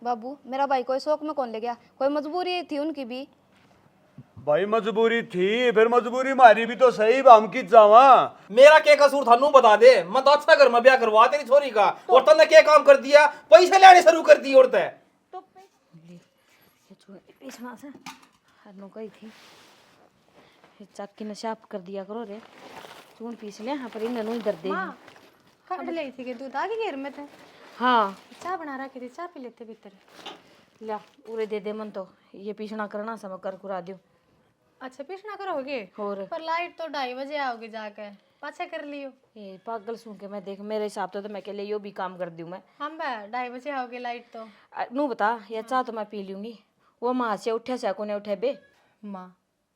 बाबू मेरा भाई कोई शौक में कौन ले गया, कोई मजबूरी थी उनकी भी। भाई मजबूरी थी, फिर मजबूरी हमारी भी तो सही, हम की जावा। मेरा क्या कसूर थानू बता दे, मैं तो अच्छा घर में ब्याह करवा तेरी छोरी का, और तने क्या काम कर दिया, पैसे लेने शुरू कर दी औरतें। तो पीछना से हरनो गई थी, चक्की ने शाप कर दिया करो रे, चून पीस ले यहाँ पर इन दर्द दे। माँ कब ले थी कि दूध आगे घेर में थे। हाँ चाय बना रखी थी, चाय पी लेते भीतर। ला उरे दे दे मन, तो ये पीछना करना समय कर कुरा दियो। अच्छा पीछना करोगे, और पर लाइट तो 2:30 बजे आओगे जाके, पाछे कर लियो। ये पागल सुन के मैं देख, मेरे हिसाब तो मैं अकेले यो भी काम कर दूं मैं। हम 2:30 बजे आओगे लाइट तो। नू बता, ये चाह तो मैं पी लूंगी, वो माँ से उठे से को ने उठे बे। माँ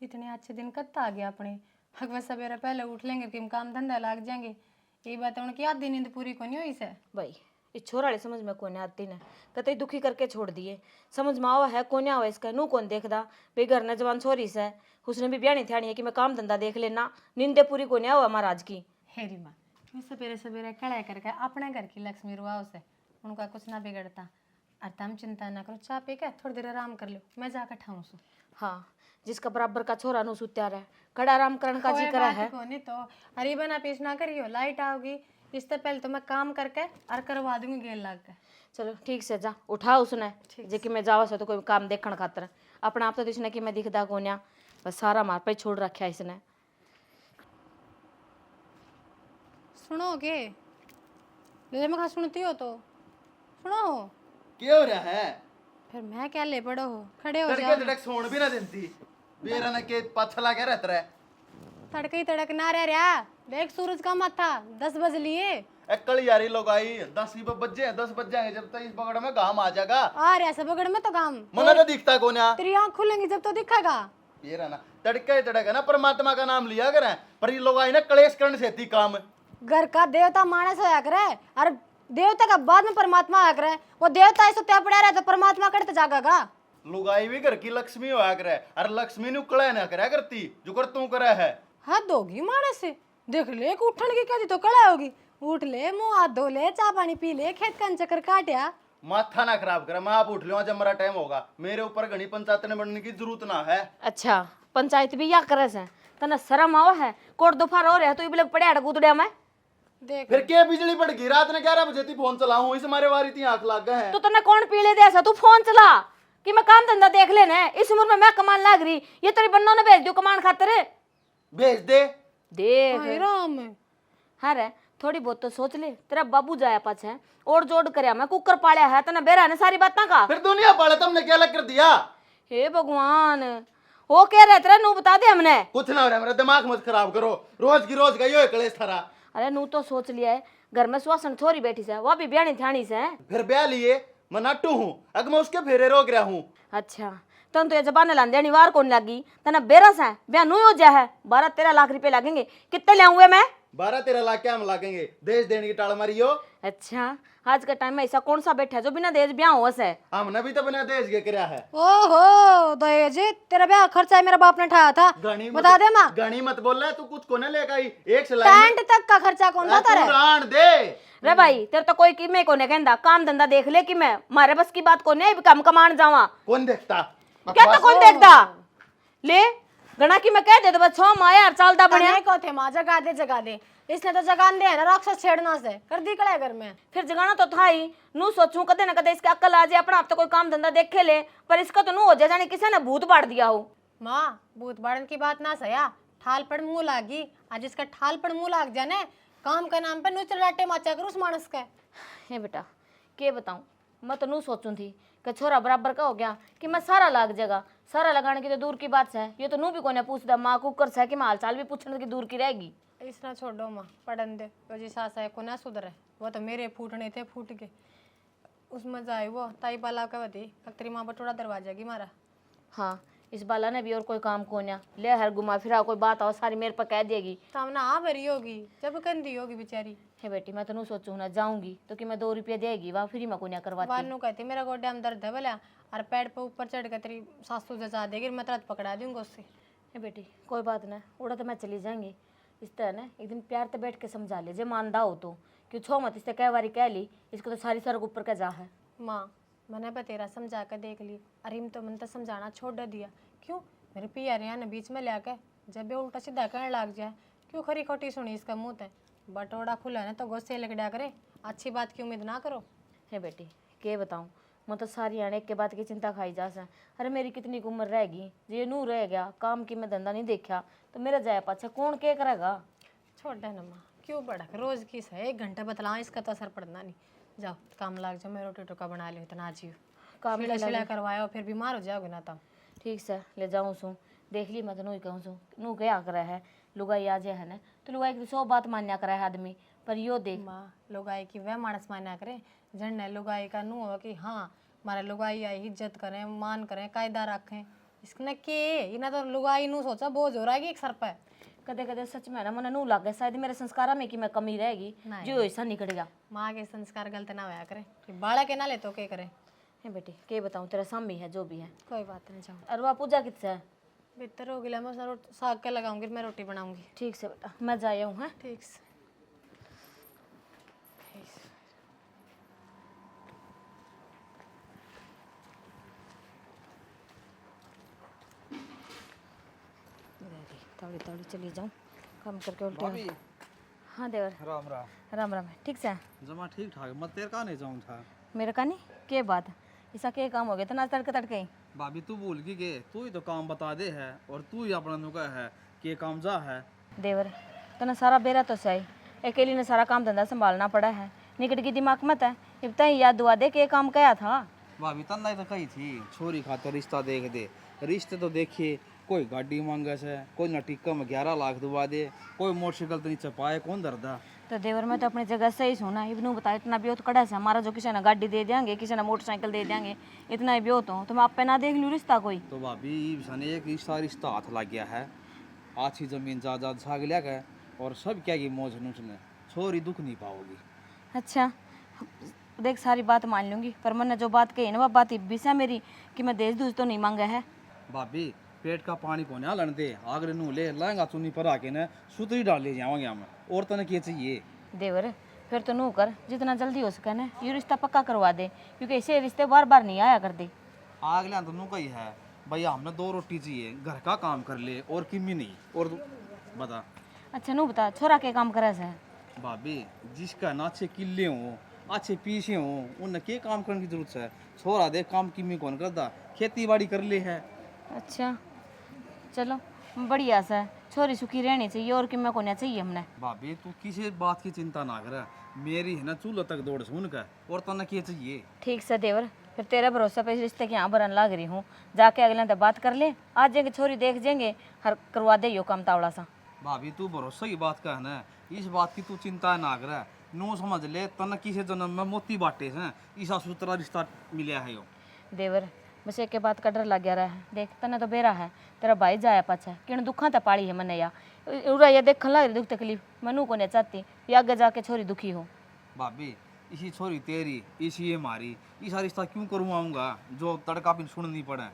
इतने अच्छे दिन कब आ गया अपने, अगवा सवेरे पहले उठ लेंगे कि हम काम धंधा लाग जाएंगे। ये बात उनकी आधी नींद पूरी को नहीं हुई से। भाई इस छोरा वाले समझ में कोने आती ने, कतई दुखी करके छोड़ दिए, समझ में आवा है कोने आवा इसका, नू कौन देखदा भाई घर ने जवान छोरी से, उसने भी ब्यानी थ्याणी है कि मैं काम धंधा देख लेना, नींदे पूरी कोने आवा महाराज की। हेरी माँ मैं सवेरे सवेरे कड़ा करके अपने घर की लक्ष्मी रुआओ से, उनका कुछ ना बिगड़ता। और तुम चिंता ना करो, चाय पी के थोड़ी देर आराम कर लो, मैं जाकर ठाऊं सू। हाँ जिसका बराबर का छोरा नु सुत्या रहे, कड़ा आराम करण का जी करा है। नहीं तो अरे बना पीछ ना करियो, लाइट आओगी इससे पहले तो मैं काम करके और करवा दूंगी गेल लाग के। चलो ठीक से जा उठा उसने, जे कि मैं जावा से तो कोई काम देखण खातर, अपना आप तो इसने कि मैं दिखदा कोन्या, बस सारा मार पे छोड़ रखा इसने। सुनोगे ले मैं सुनती हो तो सुनो। क्या हो रहा है? फिर मैं क्या ले पड़ो हो, खड़े हो तड़के जाओ। तड़क सोन भी ना देती, बेरा ने के पछला के रहता है। तड़के ही तड़क ना रह रहा, देख सूरज का माथा 10 बज लिए। एकल यारी लोग आई 10 ही बज जाए, 10 बज जाएंगे जब तक इस बगड़ में घाम आ जाएगा। आ रहा सब बगड़ में तो काम मना तो दिखता कौन है? तेरी आँख खुलेंगी जब तो दिखेगा। ये रहा ना तड़के तड़क है ना, परमात्मा का नाम लिया करें, पर ये लोग आई ना कलेश करने से थी काम। घर का देवता मानस होया करे, और देवता का बाद में परमात्मा आया करे। वो देवता ऐसे त्या पड़ा रहे तो परमात्मा करते जागा। लुगाई भी घर की लक्ष्मी होया करे, और लक्ष्मी नु कड़ा ना करे करती जो कर तू करे है। हद होगी मानस से, देख ले कि उठन की कहती तो कड़ा होगी। उठ ले, मुंह हाथ धो ले, चाय पानी पी ले, खेत का चक्कर काटिया। माथा ना खराब करे, मैं आप उठ लो जब मेरा टाइम होगा, मेरे ऊपर घनी पंचायत ने बनने की जरूरत ना है। अच्छा पंचायत भी या करे से, तना शर्म आवा है, कोट दोपहर हो रहा है तो इबले पड़े अड़ गुदड़िया में। देख फिर क्या बिजली पड़ गई रात ने 11 बजे थी फोन चलाऊं, इस मारे वारी थी आंख लाग गए हैं। तो तने कौन पीले दे ऐसा, तू फोन चला कि मैं काम धंधा देख लेने, इस उम्र में मैं कमान लाग रही, ये तेरी बन्नों ने भेज दियो कमान खातिर। भेज दे। देख हाय राम। हाँ रे थोड़ी बहुत तो सोच ले, तेरा बाबू जाया पाछे और जोड़ करया, मैं कुकर पालिया है, तना बेरा ने सारी बात का। फिर दुनिया पाले तुमने क्या अलग कर दिया? हे भगवान वो कह रहे तेरा नू बता दे हमने। कुछ ना हो रहा, मेरा दिमाग मत खराब करो, रोज की रोज का यो कलेश थारा। अरे नू तो सोच लिया है, घर में सुहासन छोरी बैठी से, वो भी ब्याणी थ्याणी से। फिर ब्याह लिए मैं नाटू हूँ, अगर मैं उसके फेरे रोक रहा हूँ। अच्छा तन तो ये जबान लान देनी वार कौन लगी, तना बेरा से ब्याह नू हो जा है, 12-13 लाख रुपए लगेंगे, कितने ले आऊंगे मैं? 12-13 लाख क्या हम लागेंगे, देश देने की टाल मारी हो। अच्छा आज के टाइम में ऐसा कौन सा बैठा है जो बिना दहेज ब्याह हो से? हमने भी तो बिना देश के कराया है। ओहो दहेज, तेरा ब्याह खर्चा मेरा बाप ने उठाया था, बता दे माँ। गणी मत बोल रहा है, तू कुछ को ना लेगा ही, एक सिलाई टेंट तक का खर्चा कौन था तेरा? रान दे रे भाई तेरे तो कोई की मैं कोने कहंदा, काम धंधा देख ले कि मैं मारे बस की बात कोने कम कमान जावा। कौन देखता? क्या तो कौन देखता ले गणा की मैं कह दे तो बस 6 माह यार चलता बने तने को थे माँ, जगा दे इसने तो जगान दे है ना राक्षस छेड़ना से, कर दी कड़े घर में। फिर जगाना तो था ही, नू सोचूं कदे ना कदे इसके अक्ल आ जाए, अपना आप तो कोई काम धंधा देखे ले, पर इसका तो नू हो जाए जाने किसी ने भूत बाढ़ दिया हो। माँ भूत बाड़न की बात ना सया, ठाल पड़ मुंह लागी, आज इसका ठाल पड़ मुंह लाग जाने, काम का नाम पे नू चलाटे माचा कर उस मानस का। हे बेटा के बताऊं, मैं तो नू सोचूं थी कि छोरा बराबर का हो गया कि मैं सारा लाग जगह, सारा लगाने की तो दूर की बात है, ये तो नू भी कोने पूछदा, माँ कुकर से कि मैं हाल चाल भी पूछने की दूर की रहेगी। इसना छोड़ो माँ, पढ़न दे, वजी सास है को ना सुधरे, वो तो मेरे फूटने थे फूट के, उसमें जाए वो ताई बाला का वती तेरी माँ बटोरा दरवाजा की मारा। हाँ इस बाला ने भी और कोई काम कोन्या ले, हर घुमा फिरा कोई बात आओ सारी मेरे पर कह देगी, सामने आ भरी होगी जब कंदी होगी बेचारी। हे बेटी मैं तो नू सोचूं ना जाऊंगी तो कि मैं 2 रुपये देगी, वहाँ फ्री में कोन्या करवाती। वानू कहती मेरा गोड्या में दर्द है बोला, और पेड़ पे ऊपर चढ़ के तेरी सासू जचा देगी, मैं तुरंत पकड़ा दूंगा उससे। हे बेटी कोई बात ना, उड़ा तो मैं चली जाएंगी, इस तरह ना एक दिन प्यार से बैठ के समझा ले, जे मानदा हो तो, कि छो मत इससे कई बारी कह ली, इसको तो सारी सड़क ऊपर का जा है। माँ मैंने बतेरा समझा कर देख ली, अरे तो मैंने तो समझाना छोड़ दिया। क्यों मेरे पिया ने बीच में लाके जब ये उल्टा सीधा कहने लग जाए, क्यों खरी खोटी सुनी इसका मुँह ते बटोड़ा खुला है ना तो गुस्से लग दिया करे, अच्छी बात की उम्मीद ना करो। है बेटी के बताऊँ, मैं तो सारी आने के बात की चिंता खाई जा सा। अरे मेरी कितनी की उम्र रहेगी, ये नू रह गया काम की मैं धंधा नहीं देखा तो मेरा जाया पाछा कौन के करेगा। छोड़ दे ना माँ, क्यों भड़क, रोज की है 1 घंटा बतलाओ, इसका तो असर पड़ना नहीं। जाओ काम लाग जाओ, मैं रोटी टोका बना लियो, इतना जियो काम सिला सिला करवाया फिर बीमार हो जाओगे ना तुम। ठीक से ले जाऊँ सू, देख ली मैं तो नू कहूँ सू, नू क्या करे है लुगाई आ जाए है ना तो लुगाई की 100 बात मान्या करे है आदमी, पर यो देख माँ लुगाई की वह मानस मान्या करे, जन लुगाई का नू हो कि हाँ हमारा लुगाई आई इज्जत करें मान करें कायदा रखें, इसने के इन्हें तो लुगाई नू सोचा बोझ हो रहा है कि एक सर पे। कदे कदे सच में ना मन नू लगे शायद मेरे संस्कारा में कि मैं कमी रहेगी जो ऐसा निकल गया। माँ के संस्कार गलत ना होया करे, बालक के ना ले तो के करे। है बेटी के बताऊँ तेरा सामी है जो भी है। कोई बात नहीं, जाओ अरवा पूजा किससे है? बेहतर हो गया, मैं साग के लगाऊंगी, मैं रोटी बनाऊंगी। ठीक से बेटा मैं जाया हूँ। है ठीक से। तौड़ी तौड़ी चली जाऊँ काम करके उल्टे। भाभी हाँ देवर राम राम। राम राम है ठीक से। जमा ठीक ठाक, मैं तेरे का नहीं जाऊँ था। मेरे का नहीं के बात ऐसा के काम हो गया तना तड़के तड़के ही। भाभी तू भूल की गए, तू ही तो काम बता दे है और तू ही अपना नुका है के काम जा है। देवर तना सारा बेरा तो सही, अकेली ने सारा काम धंधा संभालना पड़ा है, निकट की दिमाग मत है इतना ही याद दुआ दे के काम क्या था। भाभी तन्ना तो कही थी छोरी खातर रिश्ता देख दे, रिश्ते तो देखिए कोई गाड़ी मांगे से, कोई न टिक्का में 11 लाख दुआ दे, कोई मोटरसाइकिल तो नीचे पाए कौन दर्दा। तो देवर मैं तो अपनी जगह सही सुना, इबनू बता इतना भी तो कड़ा से हमारा जो किसी ने गाड़ी दे देंगे किसी ने मोटरसाइकिल दे देंगे इतना ही भी तो मैं आप पे ना देख लूँ रिश्ता कोई। तो भाभी सन एक रिश्ता हाथ लग गया है, अच्छी जमीन जायदाद छाग लिया है और सब क्या की मौज नूसने, छोरी दुख नहीं पाओगी। अच्छा देख सारी बात मान लूंगी पर मैंने जो बात कही ना वो बात भी से मेरी कि मैं देश दूज तो नहीं मांगा है। भाभी पेट का पानी को ना लन दे, आगरे नू ले लहंगा चुन्नी पर आके न सुतरी डाल ले जावांगे हम, और तने क्या चाहिए। देवर फिर तो नू कर जितना जल्दी हो सके ना ये रिश्ता पक्का करवा दे, क्योंकि ऐसे रिश्ते बार बार नहीं आया कर दे। आगले तो नू कही है भैया हमने 2 रोटी चाहिए, घर का काम कर ले और किमी नहीं, और बता। अच्छा नू बता छोरा के काम करे से? भाभी जिसका ना अच्छे किले हों अच्छे पीछे हों उन्हें के काम करने की जरूरत है, छोरा दे काम किमी कौन करता, खेती बाड़ी कर ले है। अच्छा चलो बढ़िया सा छोरी सुखी रहनी चाहिए और कि मैं को चाहिए हमने। भाभी तू किसी बात की चिंता ना कर, मेरी है ना चूल्हा तक दौड़ सुन कर, और तने क्या चाहिए। ठीक से देवर फिर तेरे भरोसे पे इस रिश्ते की यहाँ भरन लाग रही हूँ, जाके अगले दिन बात कर ले, आज जाएंगे छोरी देख जाएंगे हर करवा दे यो काम तावड़ा सा। भाभी तू भरोसा की बात का है ना, इस बात की तू चिंता ना कर, नो समझ ले तन किसी जन्म में मोती बाटे से ईसा सूत्रा रिश्ता मिला है यो। देवर बस एक के बात का डर लग गया रहा है, देख तने तो बेरा है तेरा भाई जाया पाछा कि दुखा तो पाली है मने या उरा ये देख लग रही दुख तकलीफ मनु को नहीं चाहती ये आगे जाके छोरी दुखी हो। भाभी इसी छोरी तेरी इसी ये मारी ईसा रिश्ता क्यों करवाऊंगा जो तड़का भी सुननी पड़े।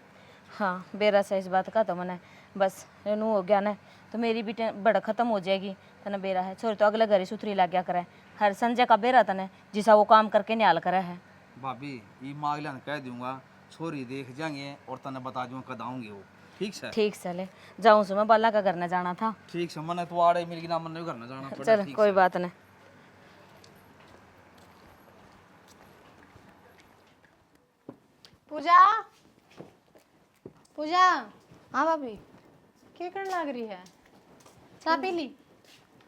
हाँ बेरा से इस बात का तो मने बस नू हो गया ना तो मेरी भी बड़ा खत्म हो जाएगी, तने बेरा है छोरी तो अगले घर ही सुथरी लग गया करे, हर संजय का बेरा तने जिसा वो काम करके न्याल करे है। भाभी ये मागला कह दूंगा छोरी देख जाएंगे और तने बता दूंगा कद आऊंगे वो, ठीक है। ठीक से ले जाऊँ सु मैं बाला का घर न जाना था। ठीक है मने तो आड़े मिल गई ना, मने घर ना जाना पड़े। चल कोई बात नहीं। पूजा पूजा हाँ भाभी। क्या करने लग रही है, चाय पी ली?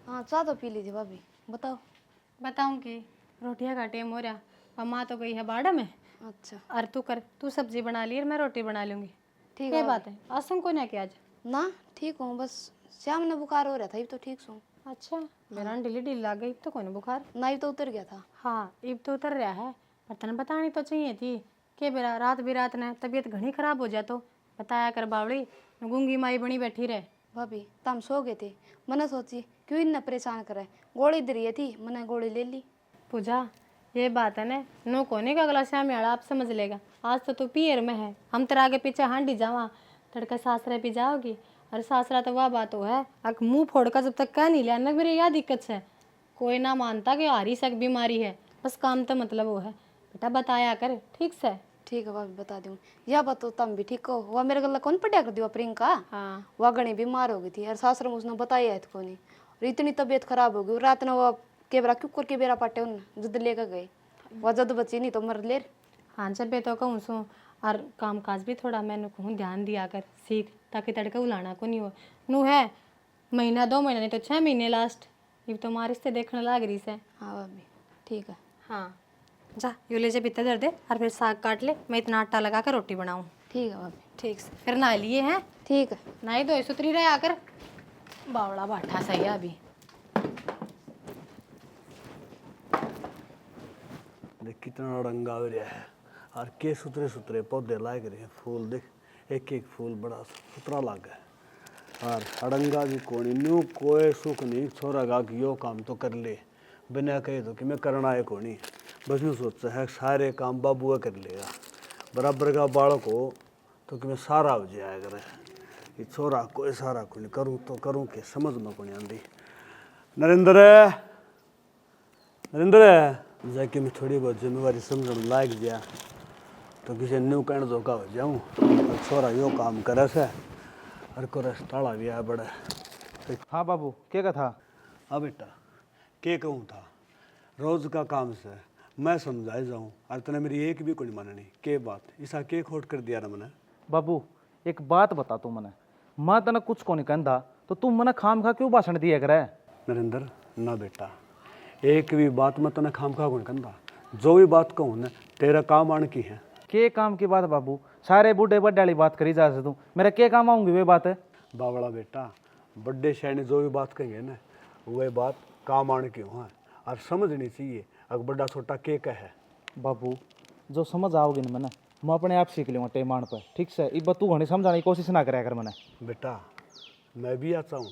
हाँ चाय तो पी ली थी भाभी, बताओ। बताऊं कि रोटियां का टेम हो रहा, और माँ तो गई है बाड़ा में। अच्छा और तू कर, तू सब्जी बना ली और मैं रोटी बना लूंगी। ठीक क्या है बात है, आसम को ना क्या आज? ना ठीक हूँ, बस श्याम ने बुखार हो रहा था, अब तो ठीक हूँ। अच्छा मेरा ढीली ढीली लग गई, तो कोई ना बुखार। ना ही तो उतर गया था। हाँ इब तो उतर रहा है, पर तने बतानी तो चाहिए थी कि बेरा रात बिरात ने तबीयत घनी खराब हो जाए तो बताया कर बावड़ी, गूंगी माई बनी बैठी रहे। भाभी तम सो गए थे, मैंने सोची क्यों इन्हें परेशान करे, गोली दरिए थी मैंने गोली ले ली। पूजा ये बात है ना, नो कोने का अगला श्याम याड़ा आप समझ लेगा, आज तो तू पियर में है, हम तेरा आगे पीछे हांडी जावा, तड़का सासरे भी जाओगी। और सासरा तो वह बात हो है अक मुंह फोड़ कर जब तक कह नहीं लिया ना मेरे यह दिक्कत है, कोई ना मानता कि हारी सक बीमारी है, बस काम तो मतलब वो है। बेटा बताया कर ठीक से, ठीक है भाभी बता दूँ। यह बात तो तुम भी ठीक हो, वह मेरे गला कौन पढ़िया कर दिया प्रियंका। हाँ वह घनी बीमार हो गई थी और सासर में उसने बताया है को नहीं, और इतनी तबीयत खराब हो गई रात में वो केबरा कुकर के बेरा पाटे उन जुद लेकर गए, वह जद बची नहीं तो मर ले। हाँ जब बे तो कहूँ सो और काम काज भी थोड़ा मैंने कहूँ ध्यान दिया कर सीख, ताकि तड़के उलाना को नहीं हो। नू है महीना 2 महीना नहीं तो 6 महीने लास्ट, ये तो हमारे रिश्ते देखने लाग रही से। हाँ भाभी ठीक है। हाँ जा यू ले जा बिता दर दे और फिर साग काट ले, मैं इतना आटा लगा कर रोटी बनाऊँ। ठीक है भाभी। ठीक से फिर नहा लिए हैं। ठीक है। नहीं दो सुतरी रहे आकर बावड़ा बाठा सही है अभी। देख कितना रंगा हो रहा है और के सुतरे सुतरे पौधे लाग रहे हैं। फूल देख, एक एक फूल बड़ा सुतरा लाग है और अड़ंगा भी कोनी न्यू कोई सुख नहीं। छोरा गा कि यो काम तो कर ले, बिना कहे तो कि मैं करना है कोनी। बस यूँ सोचता है सारे काम बाबू कर लेगा, बराबर का बालक हो तो कि मैं सारा हो जाया करे। ये छोरा कोई सारा को नहीं करूँ तो करूँ के समझ में को नहीं आती। नरेंद्र नरेंद्र जाके मैं थोड़ी बहुत जिम्मेवारी समझ लायक गया तो किसी न्यू कहने धोखा हो जाऊँ। छोरा यो काम करे से और को रस्ताड़ा भी है बड़ा। हाँ बाबू क्या था? हाँ बेटा के कहूँ था, रोज का काम से मैं समझाए जाऊँ और तने मेरी एक भी कोई माननी के बात ऐसा के खोट कर दिया ना मैंने। बाबू एक बात बता तू मने, मैं तना कुछ को नहीं कहता तो तू मने खाम खा क्यों भाषण दिया करे? नरेंद्र ना बेटा, एक भी बात मैं तने खाम खा को नहीं कहता। जो भी बात कहूँ ना तेरा काम आने की है। के काम की बात बाबू? सारे बूढ़े बड्डे वाली बात करी जा तू, मेरा के काम आऊंगी वे बात है? बावड़ा बेटा, बड्डे शहर जो भी बात कहेंगे ना वह बात काम आने की हो और समझनी चाहिए अगर बड़ा छोटा के है। बाबू जो समझ आओगी ना मने मैं अपने आप सीख लूँगा टेमान पर, ठीक से इब तू घनी समझाने की कोशिश ना करे कर मने। बेटा मैं भी आता हूँ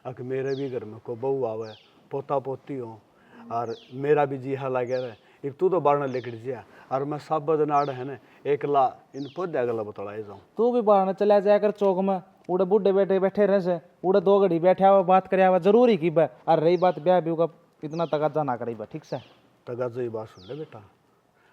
अगर मेरे भी घर में को बहू आवे पोता पोती हो और मेरा भी जी हाँ लगे रहे। अब तू तो बारना लेकर जिया और मैं सब बदनाड़ है ना एकला इन पौधे अगला बतलाए जाऊँ। तू भी बाहर चला जाया कर चौक में, उड़े बूढ़े बैठे बैठे रहे से उड़े 2 घड़ी बैठे हुआ बात करे हुआ जरूरी की बा। और रही बात ब्याह भी का इतना तगाजा ना करे बा, ठीक से? तगाजा ही बात सुन ले बेटा,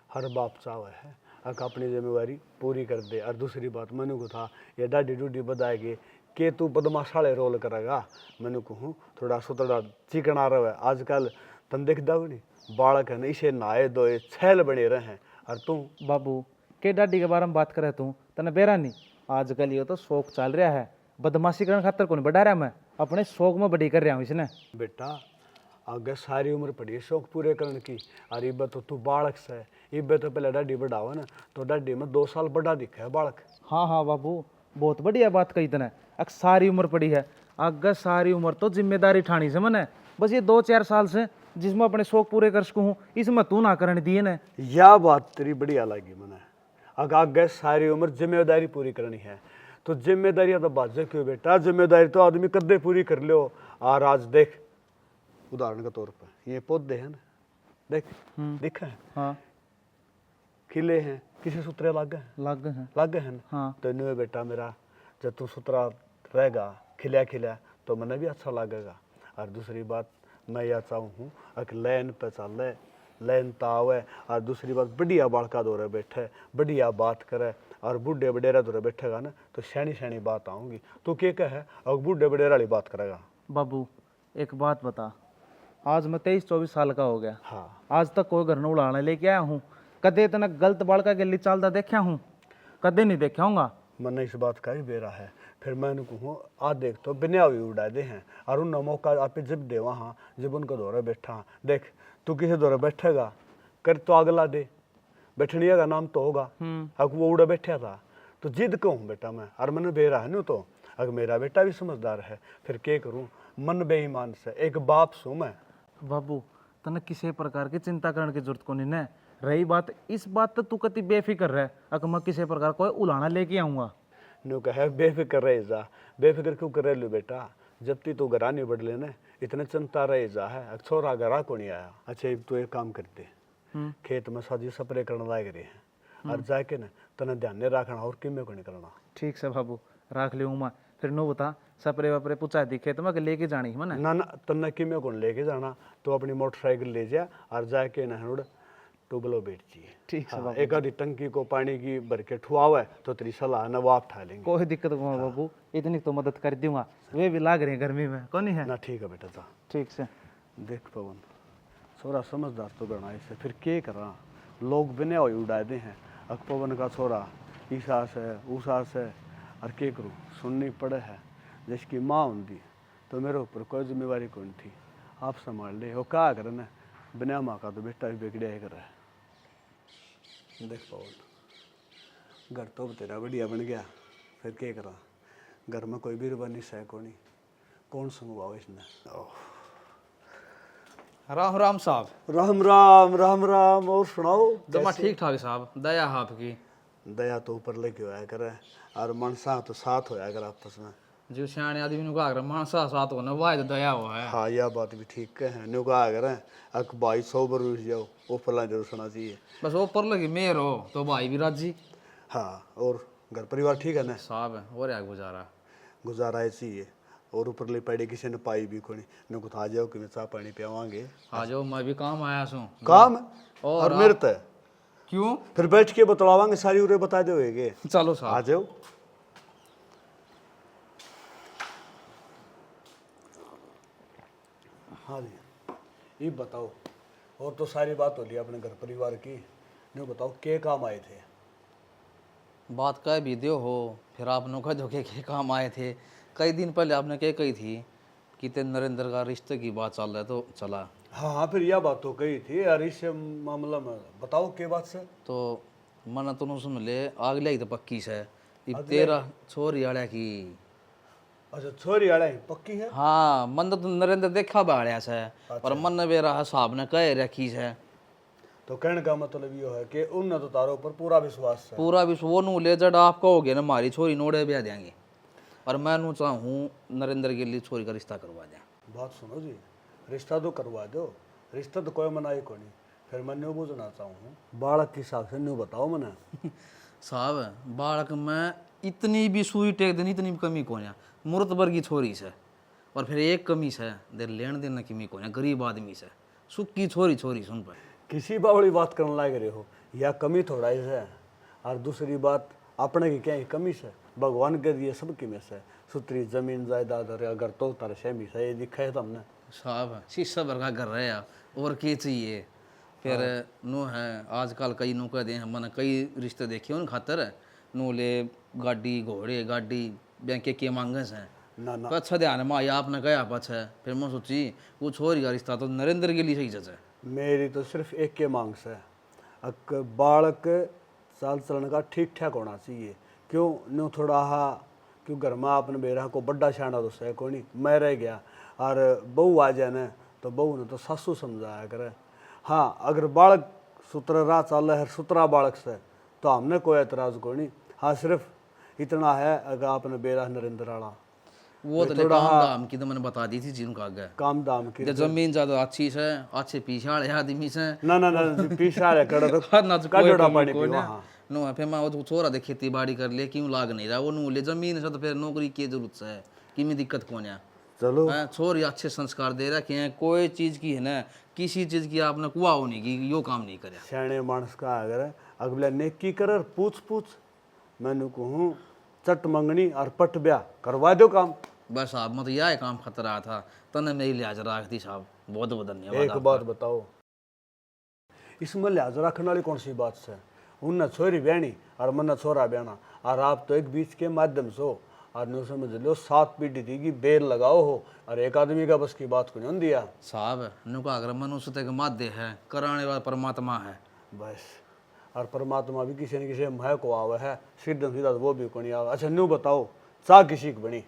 हर बाप चावे है अगर अपनी जिम्मेवारी पूरी कर दे। और दूसरी बात मैंने को था ये डाडी डूडी बदाएगी कि तू बदमाशाले रोल करेगा। मैंने कहूँ थोड़ा सुतड़ा चिकना रहे आजकल तन देख दो नहीं बालक है इसे नहाए धोए छैल बने रहे हैं और तू। बाबू के डाडी के बारे में बात करे तू तने बेरा नहीं, आजकल ये तो शौक चल रहा है, बदमाशी करने खातर कौन बढ़ा रहा, मैं अपने शौक में बड़ी कर रहा हूँ इसने। बेटा आगे सारी उम्र पड़ी है शौक पूरे करने की और इब तो तू बालक से इब तो पहले डाडी बढ़ावा ना तो डाडी में 2 साल बड़ा दिखा है बालक। हाँ हाँ बाबू बहुत बढ़िया बात कही तने, अग सारी उम्र पड़ी है, आगे सारी उम्र तो जिम्मेदारी ठानी से मैंने, बस ये 2-4 साल से जिसमें अपने शौक पूरे कर सकूँ इसमें तू ना करने दिए ने। यह बात तेरी बढ़िया लगी मैंने। अगर आगे सारी उम्र जिम्मेदारी पूरी करनी है तो जिम्मेदारियां तो बाजे क्यों बेटा, जिम्मेदारी तो आदमी कदे पूरी कर लो। और आज देख उदाहरण के तौर पर ये पौधे हैं ना देख दिखा है हाँ खिले हैं किसी सूत्रे लागे हैं लग हैं ना। हाँ तो इन्हें बेटा मेरा जब तू सूत्रा रहेगा खिला खिला तो मैंने भी अच्छा लगेगा। और दूसरी बात मैं यह चाहूँ हूँ अगर लैन पे चले लैन तावे और दूसरी बात बढ़िया बालका दौरे बैठे बढ़िया बात करे और बूढ़े बडेरा दौरे बैठेगा ना तो शैनी शैनी बात आऊँगी। तो क्या कहे और बूढ़े बडेरा वाली बात करेगा। बाबू एक बात बता, आज मैं 23-24 साल का हो गया, हाँ आज तक कोई घर न उड़ाने लेके आया हूँ, कदे इतना गलत बालका गली चालता देखा हूँ? कदे नहीं देखा हूँगा। मैंने इस बात का ही बेरा है फिर मैंने कहूँ आ देख तो बिना हुई उड़ा दे हैं और उन मौका आप जब दे वहाँ जब उनका दौरा बैठा देख तू किसी दौरा बैठेगा कर तो अगला दे बैठनिया का नाम तो होगा। अगर वो उड़ा बैठा था तो जिद कहूँ बेटा मैं और मैंने बेरा है न तो अगर मेरा बेटा भी समझदार है फिर क्या करूँ मन बेईमान से एक बाप सू मैं। बाबू तने किसी प्रकार की चिंता करने की जरूरत को नहीं है। रही बात इस बात तो तू कति बेफिक्र रहे, अगर मैं किसी प्रकार कोई उलाना लेके आऊँगा न्यू कहे बेफिक्र रहे जा, बेफिक्र क्यों कर लो बेटा, जब ती तो घरा नहीं बढ़ लेना इतने चिंता रहे जा है छोरा घरा को नहीं आया। अच्छा तो एक काम करते खेत में सब्जी स्प्रे करने लाग रहे हैं और जाके ना तना ध्यान नहीं रखना और किमे को नहीं करना। ठीक से बाबू रख लियो मैं, फिर नो बता स्प्रे वप्रे पुचा दी खेत में लेके जानी मैंने? ना ना तना किमे को लेके जाना तो अपनी मोटरसाइकिल ले जा और जाके ना टूबलो बैठ चाहिए। ठीक है हाँ, एक आधी टंकी को पानी की भर के ठुआवा है तो तेरी सलाह ना वो आप ठा लेंगे। कोई दिक्कत नहीं है बाबू, इतनी तो मदद कर दूंगा, वे भी लाग रहे हैं गर्मी में, कौन है? ना ठीक है बेटा जा। ठीक से। देख पवन छोरा समझदार तो बना इससे फिर के करा, लोग बिना हुई उड़ा दे हैं। अक पवन का छोरा ईसास है उसास है और के करूँ सुननी पड़े है। जिसकी माँ होती तो मेरे ऊपर कोई जिम्मेवारी कौन थी, आप संभाल ले। वो क्या करे ना, बिना माँ का तो बेटा भी बिगड़िया ही करे। देख पवन घर तो तेरा बढ़िया बन गया, फिर के करा, घर में कोई भी रुबानी सह कोनी, कौन संगवाओ इसने। राम राम साहब। राम राम राम राम। और सुनाओ दमा ठीक ठाक साहब, दया है आपकी। दया तो ऊपर लेके होया करे और मनसा तो साथ होया कर आपस में। जो सियाने आदमी नु कहा मानसा साथ होना वाह तो दया हो है। हाँ यह बात भी ठीक है। न्यू कहा करे अक भाई 100 बरूस जाओ वो फला जरूर सुना चाहिए। बस ऊपर लगी मेहर हो तो भाई भी राजी। हाँ और घर परिवार ठीक है ना साहब और है गुजारा। गुजारा ऐसी है। और ऊपर ले पड़े किसी ने पाई भी कोनी न कुछ आ जाओ कि मैं चाह पानी पियावांगे। आ जाओ मैं भी काम आया सू। काम और और मेरे तो है। क्यों? फिर बैठ के बतलावांगे सारी उरे बता दोगे। चलो आ साहब। जाओ। हाँ जी ये बताओ, और तो सारी बात हो ली अपने घर परिवार की, नहीं बताओ के काम आए थे। बात कह भी दो हो, फिर आपने कह दो के काम आए थे। कई दिन पहले आपने क्या कही थी कि ते नरेंद्र का रिश्ते की बात चल रहा है तो चला। हाँ हाँ फिर यह बात तो कही थी यार, इस मामला में बताओ के बात से। तो मन तुम सुन ले आग लाई तो पक्की से तेरा छोरी आड़ा की। अच्छा छोरी आड़ा ही पक्की है। हाँ मन तो नरेंद्र देखा बाड़िया से पर मन मेरा हिसाब ने कह रखी से। तो कहने का मतलब ये है कि उन तो तारों पर पूरा विश्वास है। पूरा विश्व वो नू ले जड़ आप कहोगे ना हमारी छोरी नोड़े ब्याह देंगे और मैं नू चाहूँ नरेंद्र के लिए छोरी का रिश्ता करवा दें। बात सुनो जी, रिश्ता तो करवा दो, रिश्ता तो कोई मनाई को नहीं। फिर मैं न्यू पूछना चाहूँ बालक के हिसाब से न्यू बताओ मना। साहब बालक में इतनी भी सुई टेक देनी इतनी भी कमी को है, मूर्त वर्गी छोरी से और फिर एक कमी से देर लेन देन की कमी को है, गरीब आदमी से सुखी छोरी छोरी सुन पाए। किसी बावड़ी बात करने लग रहे हो, या कमी थोड़ा ही है और दूसरी बात अपने की क्या कमी से भगवान के दिए सबकी में से सुतरी जमीन जायदाद अगर तो तारे सेमी से ये दिखा है तुमने। साहब शीशा भर का घर रहे और क्या चाहिए। फिर नो है आजकल कई नो कह दे मैंने कई रिश्ते देखे उन खातर नो ले गाड़ी घोड़े गाड़ी बैंक के मांगे से ना ना अच्छा ध्यान में आया आपने कहा पछ फिर मैं सोची वो छोरी का रिश्ता तो नरेंद्र के लिए सही जज है। मेरी तो सिर्फ एक के मांग से अक बालक चाल चलन का ठीक ठाक होना चाहिए। क्यों न्यू थोड़ा हा क्यों घर में आपने बेरा को बड्डा शाना तो सह को नहीं मैं रह गया और बहू आ जाए न तो बहू ने तो सासू समझाया करे। हाँ अगर बालक सुतरा राह चल है सुतरा बालक से तो हमने कोई एतराज़ को नहीं। हाँ सिर्फ इतना है अगर आपने बेरा नरेंद्र वाला वो तो ले काम दाम की तो मैंने बता दी थी जिनको आगे काम दाम की जमीन ज्यादा अच्छी से अच्छे पीछे वाले आदमी से ना ना ना पीछा है कड़ा तो ना तो कड़ोड़ा कोई पानी कोई पीवा। ना हाँ नो फिर मैं वो छोरा दे खेती बाड़ी कर ले क्यों लाग नहीं रहा वो नू ले जमीन से तो फिर नौकरी की जरूरत है कि में दिक्कत कौन है। चलो छोरी अच्छे संस्कार दे रखे हैं कोई चीज की है ना किसी चीज की आपने कुआ होने की यो काम नहीं करे। सियाने मानस का अगर अगला नेकी कर पूछ पूछ मैंने कहूँ चट मंगनी और पट ब्याह करवा दो काम। बस साहब मैं तो यह काम खतरा था तने मेरी लिहाज राख दी साहब बहुत बहुत धन्यवाद। एक बात बताओ इसमें लिहाज रखने वाली कौन सी बात से, उन छोरी ब्याणी और मन छोरा ब्याना और आप तो एक बीच के माध्यम से हो और न्यू समझ लो 7 पीढ़ी थी कि बेर लगाओ हो और एक आदमी का बस की बात को नहीं दिया। साहब नुका अगर मनुष्य के माध्य है कराने वाला परमात्मा है बस और परमात्मा भी किसी न किसी मह को आवे है सीधा सीधा वो भी को नहीं आवे। अच्छा न्यू बताओ चाह किसी की बनी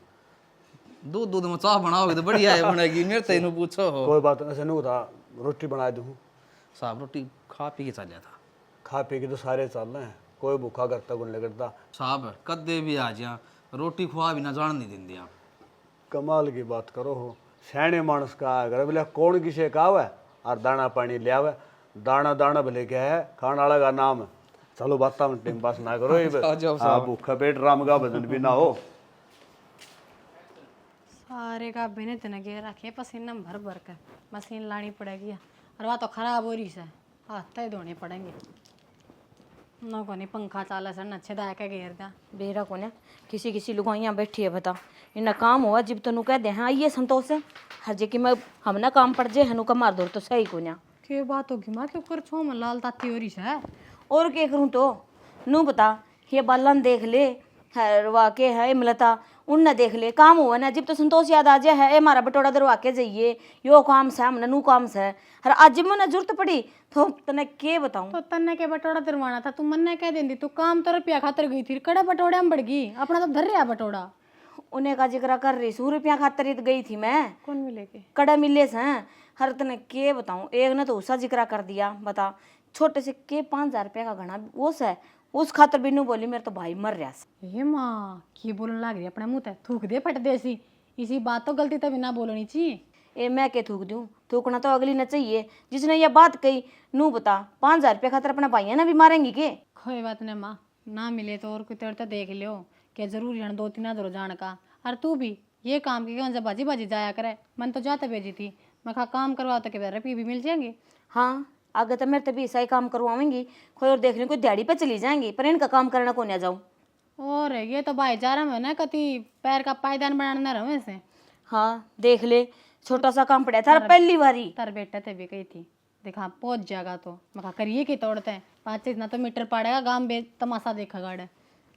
दूध दूध में चाह बनाओगे तो बढ़िया है बनेगी मेरे तेन पूछो हो। कोई बात नहीं। अच्छा न्यू था रोटी बना दूँ साहब रोटी खा पी के चल जाता खा पी के तो सारे चल रहे हैं कोई भूखा करता कोई नहीं करता। साहब कदे भी आ जा रोटी खुआ भी ना जान नहीं देंगे आप। कमाल की बात करो हो सैने मानस का अगर बोले कौन किसे कावे और दाना पानी ले आवे दाना दाना भले क्या है खाने वाला का नाम है। चलो बात में टाइम पास ना करो ये भूखा पेट राम का भजन भी ना हो। सारे का बिने तने के रखे पसीना भर भर कर मशीन लानी पड़ेगी और वह तो खराब हो रही है हाथ ही धोने पड़ेंगे। ना को नहीं पंखा चाला सर अच्छे दाय के घेर दा। बेरा को ना किसी किसी लुगाइयाँ बैठी है बता इन्ना काम हुआ जब तनु कह दे हाँ ये संतोष है हर जे कि मैं हम ना काम पड़ जे हनु का मार दो तो सही को ना के बात होगी माँ के ऊपर छो में लाल ताती हो रही है। और क्या करूँ तो नू बता ये बालन देख ले है वाके है मिलता उन देख ले काम हुआ ना जब तो संतोष याद आ जाए है ए मारा बटोड़ा दरवा के जाइए यो काम से हमने नू काम से हर आज मैंने जरूरत पड़ी तो तने के बताऊं तो तन्ने के बटोड़ा दरवाना था, तू मन्ने कह देंदी तू काम तो रुपया खातर गई थी, कड़े बटोड़े में बढ़ गई, अपना तो धर रहा बटोड़ा। उन्हें का जिक्र कर रही 100 रुपया खातर ही तो गई थी मैं। कौन मिले के कड़ा मिले से हर तने के बताऊं एक ने तो उसका जिक्र कर दिया बता छोटे से के 5000 रुपया का घना वो से उस खातर बिनू बोली मेरे तो भाई मर रहा से। ये माँ की बोलने लग रही अपने मुंह ते थूक दे फट दे सी, इसी बात तो गलती तभी ना बोलनी चाहिए। ए मैं के थूक दूं थूकना तो अगली न चाहिए जिसने ये बात कही नू बता 5000 रुपया खातर अपना भाई ना भी मारेंगी के। कोई बात नहीं माँ, ना मिले तो और कोई तेरे तो देख लियो क्या जरूरी है 2-3 दरो जान का। और तू भी ये काम की कौन सा बाजी बाजी जाया करे, मन तो जाते भेजी थी मैं कहा काम करवा तो के रुपये भी मिल जाएंगे। हाँ आगे तो मेरे तभी ऐसा ही काम करवाऊंगी कोई और देख लें कोई दिहाड़ी पे चली जाएंगी पर इनका काम करना को ना जाऊँ। और ये तो भाईचारा में ना कति पैर का पायदान बनाना रहो ऐसे। हाँ देख ले छोटा सा काम पड़ा था पहली बारी तार बेटा ते भी कही थी देखा पहुंच जाएगा तो मैं कहा करिए कि तोड़ते हैं 5 इतना तो मीटर पड़ेगा गांव बे तमाशा देखा गाड़े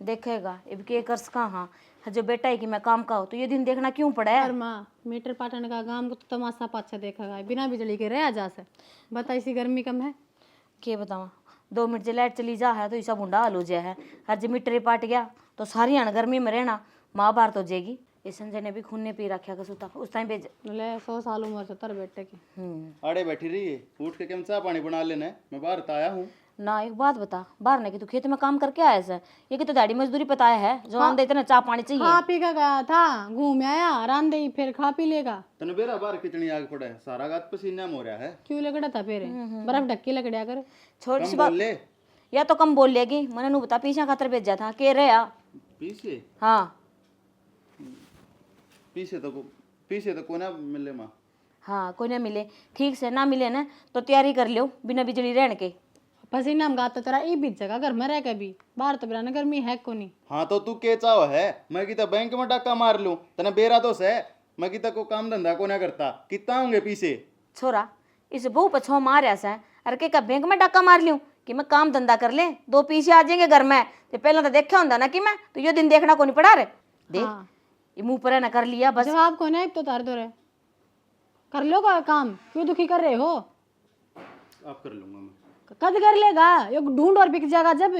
देखेगा अब के कर सका। हाँ जो बेटा है कि मैं काम का हो तो ये दिन देखना क्यों पड़ा है। और माँ मीटर पाटन का गांव को तो तमाशा पाछा देखेगा बिना बिजली के रह जा से बता इसी गर्मी कम है के बतावा 2 मिनट से लाइट चली जा है तो ऐसा बुंडा हाल हो जाए है हर जो मीटर ही पाट गया तो सारी अण गर्मी में रहना माँ बाहर तो जाएगी। इस संजय ने भी खून ने पी रखा कसूता उस टाइम भेज ले 100 साल उम्र से तार बेटे की। आड़े बैठी रही है, उठ के केम चाह पानी बना लेना है, मैं बाहर तो आया हूँ। ना एक बात बता बाहर ने कि तू खेत में काम करके आया से ये कि तो दाढ़ी मजदूरी पताया है जो आंदे इतना चाह पानी चाहिए। खा पी का गया था घूम आया रांदे फिर खा पी लेगा। तने बेरा बाहर कितनी आग पड़ा है, सारा गात पसीना में हो रहा है। क्यों लगड़ा था फिर बर्फ ढक्की लगड़िया कर छोटी सी कम बात बोल ले। या तो कम बोल लेगी मैंने नू बता पीछा खातर भेजा था के रहा। पीछे हाँ पीछे तो कोई ना मिले माँ। हाँ कोई ना मिले ठीक से ना मिले ना तो तैयारी कर लियो बिना बिजली रहने के। पसीना में गाता तेरा ई बीत जगह घर में रह के भी बाहर तो बिना गर्मी है को नहीं। हाँ तो तू के चाहो है, मैं किता बैंक में डाका मार लूं, तने बेरा तो से मैं किता को काम धंधा को ना करता कितना होंगे पीछे। छोरा इस बहु पछो मार से अरे के का बैंक में डाका मार लूं कि मैं काम धंधा कर ले 2 पीछे आ जाएंगे घर में तो पहले तो देखा होंगे ना कि मैं तो ये दिन देखना को नहीं पड़ा रे देख हाँ। ये मुंह पर है ना कर लिया बस। जवाब को ना एक तो तार दो रे कर लो का काम क्यों दुखी कर रहे हो। आप कर लूंगा मैं। कद कर लेगा ये ढूंढ और बिक जाएगा जब।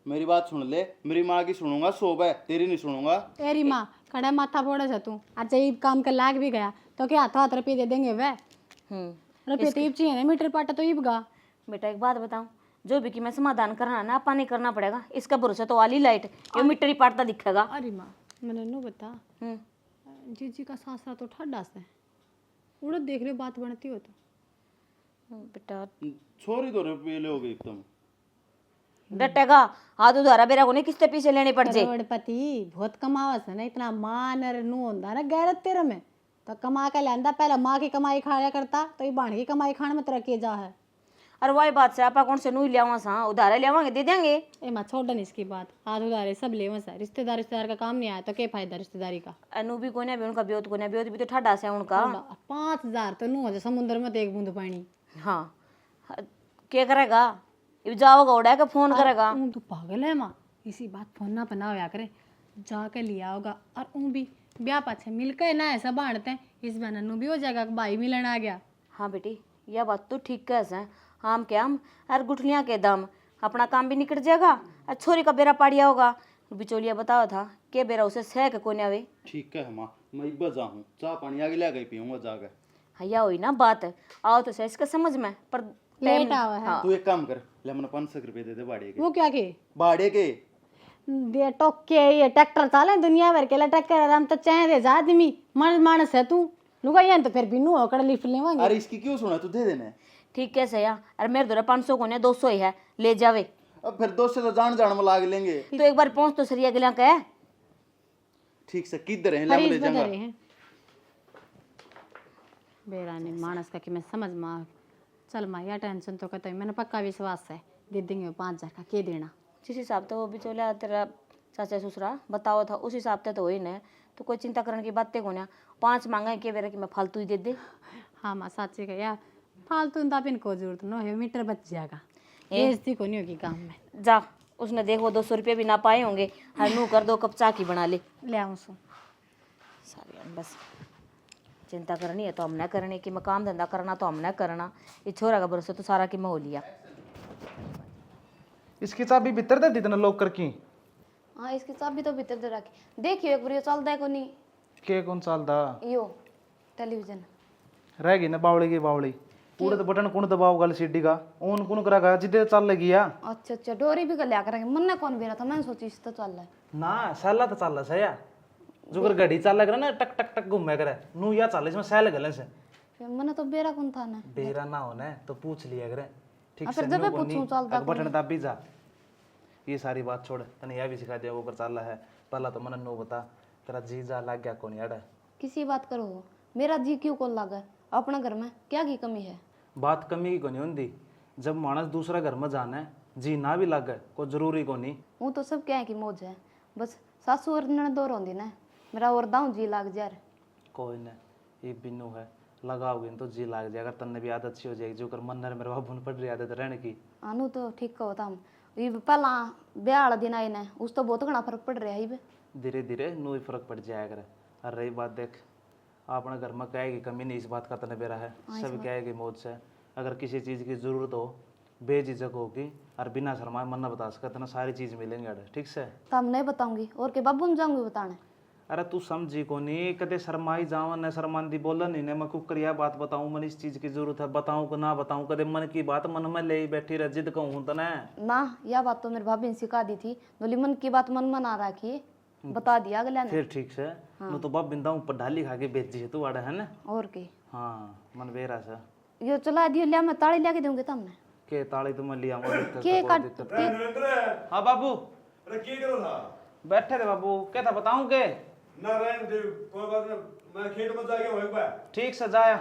मेरी बात सुन ले, मेरी माँ की सुनूंगा सोब है, तेरी नहीं सुनूंगा। तेरी माँ खड़ा माथा फोड़ा से तू अच्छा ये काम कर लाग भी गया तो क्या हाथ रुपये दे देंगे वह रुपये तो ईब चाहिए ना मीटर पाटा तो ईब गा। बेटा एक बात बताऊं जो भी कि मैं समाधान करना ना आपा नहीं करना पड़ेगा इसका भरोसा तो वाली लाइट ये मीटर ही पाटता दिखेगा। अरे माँ मैंने नो बता जीजी का सासरा तो ठंडा से उड़द देख रहे बात बनती हो तो बेटा छोरी तो रुपये ले हो गई एकदम डटेगा हाथ उधारा बेरा को नहीं किसते पीछे लेने पड़ जाए। करोड़पति बहुत कमावस है ना इतना मान और नू होंदा ना गैरत तेरे में तो कमा के लांदा पहले माँ की कमाई खाया करता तो ये बाण की कमाई खाने में तेरा के जा है। अरे वही बात से आपा कौन से नू लियावा सा उधारे लियावांगे दे देंगे। ए माँ छोड़ दन इसकी बात हाथ उधारे सब ले वैसा रिश्तेदार का काम नहीं आया तो क्या फायदा रिश्तेदारी का। अनु भी कोने भी उनका ब्योत कोने ब्योत भी तो ठाडा से उनका 5000 तो नू हो समुद्र में तो एक बूंद पानी। हाँ क्या करेगा ये जाओगा उड़ा के फोन करेगा। तू पागल है माँ इसी बात फोन ना बना होया करे जाके लिया होगा और भी ब्याह पाछे मिलकर ना ऐसा बांटते हैं इस बार नन्नू भी हो जाएगा भाई मिलन आ गया। हाँ बेटी यह बात तो ठीक कैसे हम क्या हम अरे गुठलियाँ के दम अपना काम भी निकट जाएगा और छोरी का बेरा पाड़िया होगा। बिचौलिया बताओ था के बेरा उसे सह के कोने आवे। ठीक है माँ मैं इब्बा जाऊँ चाह पानी आगे ले गई पीऊंगा जाकर। हया हुई ना बात आओ तो सही इसका समझ में पर लेट आवा है। तू एक काम कर ले मैंने 500 रुपये दे दे भाड़े के। वो क्या के भाड़े के दे टोके ये ट्रैक्टर चाले दुनिया भर के ट्रैक्टर हम तो चाहे दे जा आदमी मानस है तू लुगाइया तो फिर भी नू होकर लिफ्ट लेवांगे। अरे इसकी क्यों सुना, तू दे देना। ठीक है सया अरे मेरे दो 500 को 200 ही है ले जावे। अब फिर 200 तो जान में लाग लेंगे। तो एक बार पहुंच तो सरिया गिला कह ठीक से किधर है ले जाऊंगा। बेरा ने मानस का कि मैं समझ मां चल माया टेंशन तो कहते मैंने पक्का विश्वास है दे देंगे 5,000 का के देना। जिस हिसाब से वो बिचौलिया तेरा चाचा ससुरा बताओ था उस हिसाब से तो ही ना, तो कोई चिंता करने की बातें को ना। 5 मांगा के बेरा कि मैं फालतू ही दे दे। हाँ माँ साची कहा फालतू दापिन पिन को जरूरत न है, मीटर बच जाएगा, बेइज्जती को नहीं होगी काम में। जा उसने देखो 200 रुपये भी ना पाए होंगे, हर नू कर 2 कप चाय की बना ले। ले आऊँ सो सारी बस चिंता करनी है तो हमने करनी, कि मैं काम धंधा करना तो हमने करना। ये छोरा का भरोसा तो सारा कि मैं हो लिया। इसकी चाबी भीतर दे दी तना लॉक करके। हाँ इसकी चाबी तो भीतर दे रखी, देखियो एक बार यो चलता है को नहीं। के कौन चलता यो टेलीविजन रह गई ना बावड़ी की बावड़ी पूरे तो बटन कौन दबाव गल सीडी का ऑन कौन करा जिदे चल लगी या। अच्छा अच्छा डोरी भी गलिया करेंगे, मन ने कौन बेरा था, मैंने सोची इस तो चल रहा है। ना सैला तो चल रहा है जो कर घड़ी चल रहा ना टक टक टक घूमे करे नू या चल इसमें सैल गले से फिर मन तो बेरा कौन था ना। डेरा ना होना तो पूछ लिया करे ठीक फिर से जब नू मैं पूछूं कोनी, चलता अग बटन दाबी जा। ये सारी बात छोड़ तने यह भी सिखा दिया ऊपर चल रहा है। पहला तो मन नो बता तेरा जी जा लग गया कौन यार। किसी बात करो हो, मेरा जी क्यों कौन लगा अपना घर में, क्या की कमी है। बात कमी की कोनी होंदी, जब मानस दूसरा घर में जाना है जी ना भी लग कोई जरूरी कोनी। वो तो सब क्या है कि मौज है, बस सासू और ननद दो रोंदी ना, मेरा और दाऊं जी लाग जा रहा। कोई ना ये बिन्नू है लगाओगे तो जी लाग जाएगा, तन्ने भी आदत सी हो जाएगी जो कर मन मेरे बाबू ने पड़ रही आदत रहने की। आनू तो ठीक कहो था, ये पहला ब्याह वाला दिन आई ना उस तो बहुत घना फर्क पड़ रहा है। धीरे धीरे नू ही फर्क पड़ जाएगा करे। और रही बात देख अपने घर में कहेगी कमी नहीं, इस बात का तने बेरा है सब कहेगी मौज से। अगर किसी चीज़ की जरूरत हो बेझिझक होगी और बिना शर्माए मन ना बता सकता तना सारी चीज़ मिलेंगे अरे ठीक से। तो हम नहीं बताऊंगी और के बाबू में जाऊंगी बताने। अरे तू समझी को नहीं कदे शर्माई जावा न शर्मांदी बोला नहीं ने मैं कुकरिया बात बताऊं मन इस चीज की जरूरत है बताऊं को ना बताऊं, कदे मन की बात मन में ले बैठी रह जिद कहूं तने ना। यह बात तो मेरी भाभी ने सिखा दी थी, बोली मन की बात मन में ना रखिए, बता दिया अगला ने। फिर ठीक से नु तो बाप बिंदा ऊपर ढाली खा के बेच दी तू आड़ा है ना। और के हाँ मन बेरा से यो चला दियो, लिया मैं ताली लेके दूंगी तुमने। के ताली तो मैं लिया के काट हाँ बाबू अरे की करो था बैठे थे बाबू क्या था बताऊं के ना रहने दे, कोई बात नहीं, मैं खेत में जाके होएगा बा। ठीक से जाया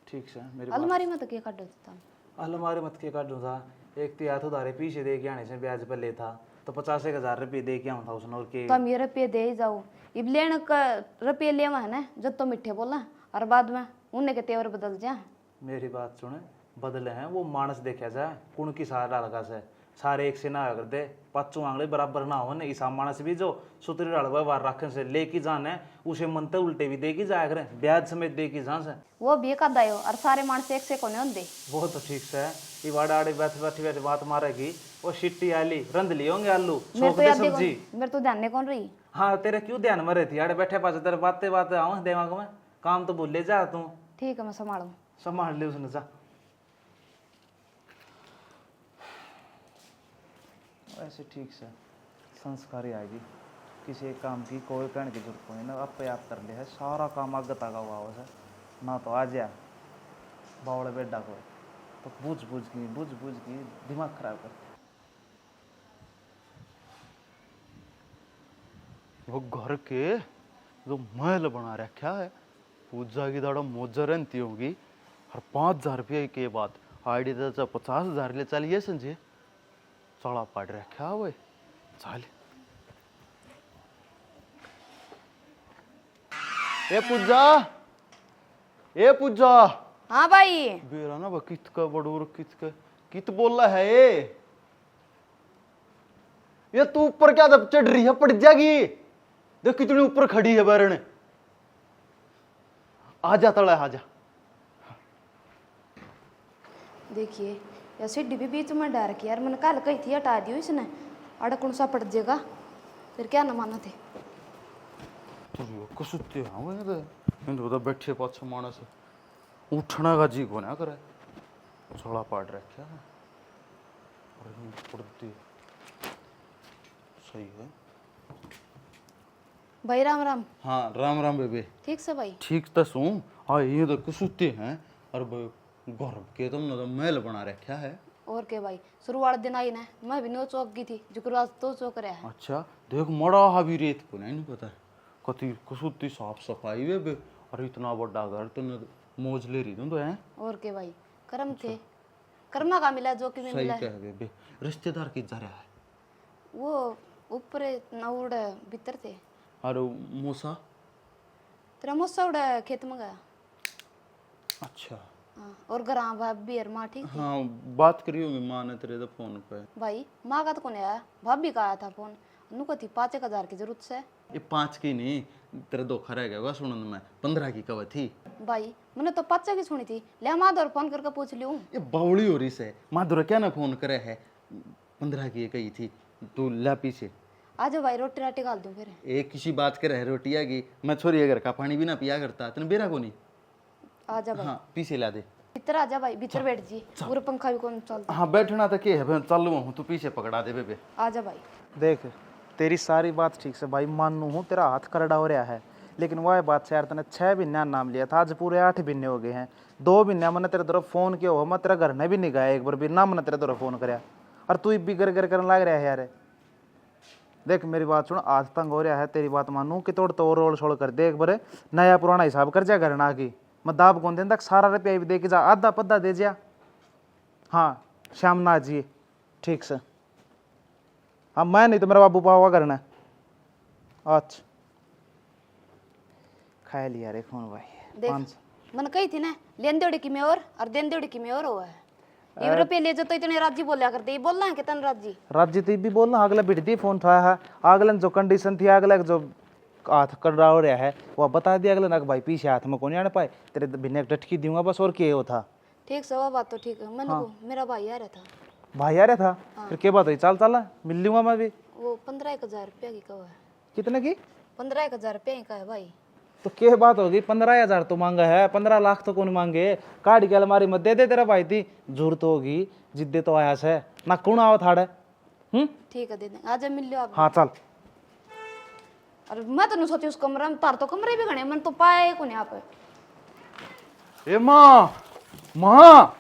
ठीक से मेरी बात अलमारी में तो के काट देता। अलमारी मत के काटूं था एक तो याद उधारे पीछे दे के आने से ब्याज पर ले था तो 50,000 रुपये दे के आऊँ था उसने और के तो हम ये रुपये दे ही जाओ, इब लेने का रुपये ले है ना जब तो मिठे बोला और बाद में उन्हें के तेवर बदल जा। मेरी बात सुने बदले हैं वो मानस देखा जाए कुण की सारा लगा से सारे एक से ना कर दे पाँचों आंगले बराबर ना हो ईसा मानस भी जो सुतरी रड़वा बार रखने से लेके जाने उसे मनते उल्टे भी दे की जाया करें ब्याज समेत दे की जान से वो भी एक आधा और सारे मानस एक से कोने होंगे। वो तो ठीक से है ये वाड़ा आड़े बैठे बैठी बैठी बात मारेगी वो शिट्टी आली रंध लिए होंगे आलू मेरे छोक तो दे याद सब्जी। मेरे तो ध्यान नहीं कौन रही। हाँ तेरे क्यों ध्यान में रहती आड़े बैठे पास तेरे बातें बातें आऊँ दिमाग में काम तो भूल ले जा तू ठीक है मैं संभालू। संभाल ले उसने जा ऐसे ठीक से संस्कारी आएगी किसी एक काम की कोई कहने की जरूरत नहीं ना आप आप कर ले है सारा काम आगे तक हुआ है ना तो आ जा बावड़े बेटा को तो बूझ की दिमाग खराब कर। वो घर के जो महल बना रखा है पूजा की दाड़ा मौजा रहती होगी और 5,000 रुपये के बाद आईडी तो 50,000 ले चलिए संजय चढ़ा पड़ रखा हुए चल। ए पूजा हाँ भाई बेरा ना बा कित का बड़ूर कित बोल रहा है ये तू ऊपर क्या दब चढ़ रही है पड़ जाएगी देख कितनी ऊपर खड़ी है बैरन आजा तड़ा आजा। देखिए ऐसे डिब्बी बीच में डाल के यार मैंने कल कही थी हटा दियो इसने अड़कण सा पड़ जाएगा फिर क्या न माना थे। कसुते तो बैठे पाछे मानस उठना का जी को ना करे छोड़ा पाट रखा पड़ती सही है। भाई राम राम। हाँ राम राम बेबे ठीक से भाई ठीक तो सू हाँ ये तो कसुते हैं और घर के तुमने तो महल बना रखा है। और के भाई शुरुआत दिन आई ना मैं भी नो चौक गई थी जो आज तो चौक रहा है। अच्छा देख मड़ा हावी रेत को नहीं पता कति कसुती साफ सफाई वे बे और इतना बड़ा घर तुमने मौज ले रही तुम तो है। और के भाई कर्म थे, कर्मा का मिला जो कि में सही मिला। कह गए बे। रिश्तेदार किधर जा रहा है? वो ऊपर नौड़ भीतर थे। और मूसा? तेरा मौसा उड़ा खेत में गया। अच्छा हाँ, और ग्राम भाभी और माँ ठीक थी। हाँ, बात करी होगी माँ ने तेरे तो फोन पे। भाई माँ का तो कौन आया, भाभी का आया था फोन। उनको थी 5,000 की जरूरत से। ये 5 की नहीं, तेरा धोखा रह गया होगा सुनने में। 15 की कब थी? भाई मैंने तो 5 की सुनी थी, ले माधुर फोन करके पूछ लियो। ये बावड़ी हो रही से माधुर क्या ना फोन करे है। 15 की कही थी तू ला पीछे। आज भाई रोटी राटी डाल दूं फिर। एक किसी बात के रह रोटिया की मैं छोरी घर का पानी भी ना पिया करता तेने बेरा को नहीं। आजा भाई हाँ पीछे ला दे। भीतर आजा भाई, भीतर बैठ जी, पूरा पंखा भी कौन चलता। हाँ बैठना तो के है मैं चालू हूँ, तू पीछे पकड़ा दे बेबे। आजा भाई। देख तेरी सारी बात ठीक से भाई मानू हूँ, तेरा हाथ करड़ा हो रहा है, लेकिन वह बात से यार तने 6 बिन्या नाम लिया था, आज पूरे 8 बिन्ने हो गए हैं। 2 बिन्या मैंने तेरे तरफ फोन किया हो, मैं तेरा घर ने भी नहीं गया एक बार भी ना, मैंने तेरे तरफ फोन कराया और तू भी गर गर करने लग रहा है यार। देख मेरी बात सुन, आज तंग हो रहा है, तेरी बात मानू कि तोड़ तो रोल छोड़ कर दे एक बार, नया पुराना हिसाब कर जा घर ना की। मैं दाब कौन देता, सारा रुपया भी दे के जा, आधा पद्धा दे जा। हाँ शाम ना आजिए ठीक से। हाँ मैं नहीं तो मेरा बाबू पावा करना। अच्छा खा लिया रे फोन भाई। देख मैंने कही थी ना, लेन देड़ की में और देन देड़ की में और हुआ है। ये रुपये ले जो तो इतने राजी बोलिया करते, ये बोलना है कितने राजी। राज्य तो भी बोलना, अगला बिट दी फोन था है, अगले जो कंडीशन थी, अगला जो हाथ कर रहा हो रहा है वो बता दिया अगले ना कि भाई पीछे हाथ में कौन आने पाए, तेरे बिना डटकी दूंगा बस, और क्या हो था। ठीक से वो बात तो ठीक है। मैंने को मेरा भाई आ रहा था। भाई आ रहा था फिर क्या बात हुई, चल चला मिल लूंगा मैं भी। वो 15,000 रुपया की कहा है। कितने की? 15,000 रुपया का है भाई। तो क्या बात होगी, 15,000 तो मांगा है, 15 लाख तो कौन मांगे। काट के अलमारी में दे दे तेरा भाई थी, जरूरत होगी जिद्दे तो आया से ना कौन आओ थाड़े। ठीक है दे देंगे, आजा मिल लो आप। हाँ चल। अरे मैं तो नहीं सोची उस कमरे में, तार तो कमरे भी गणे, मैंने तो पाया ही कौन यहाँ पे। ए माँ माँ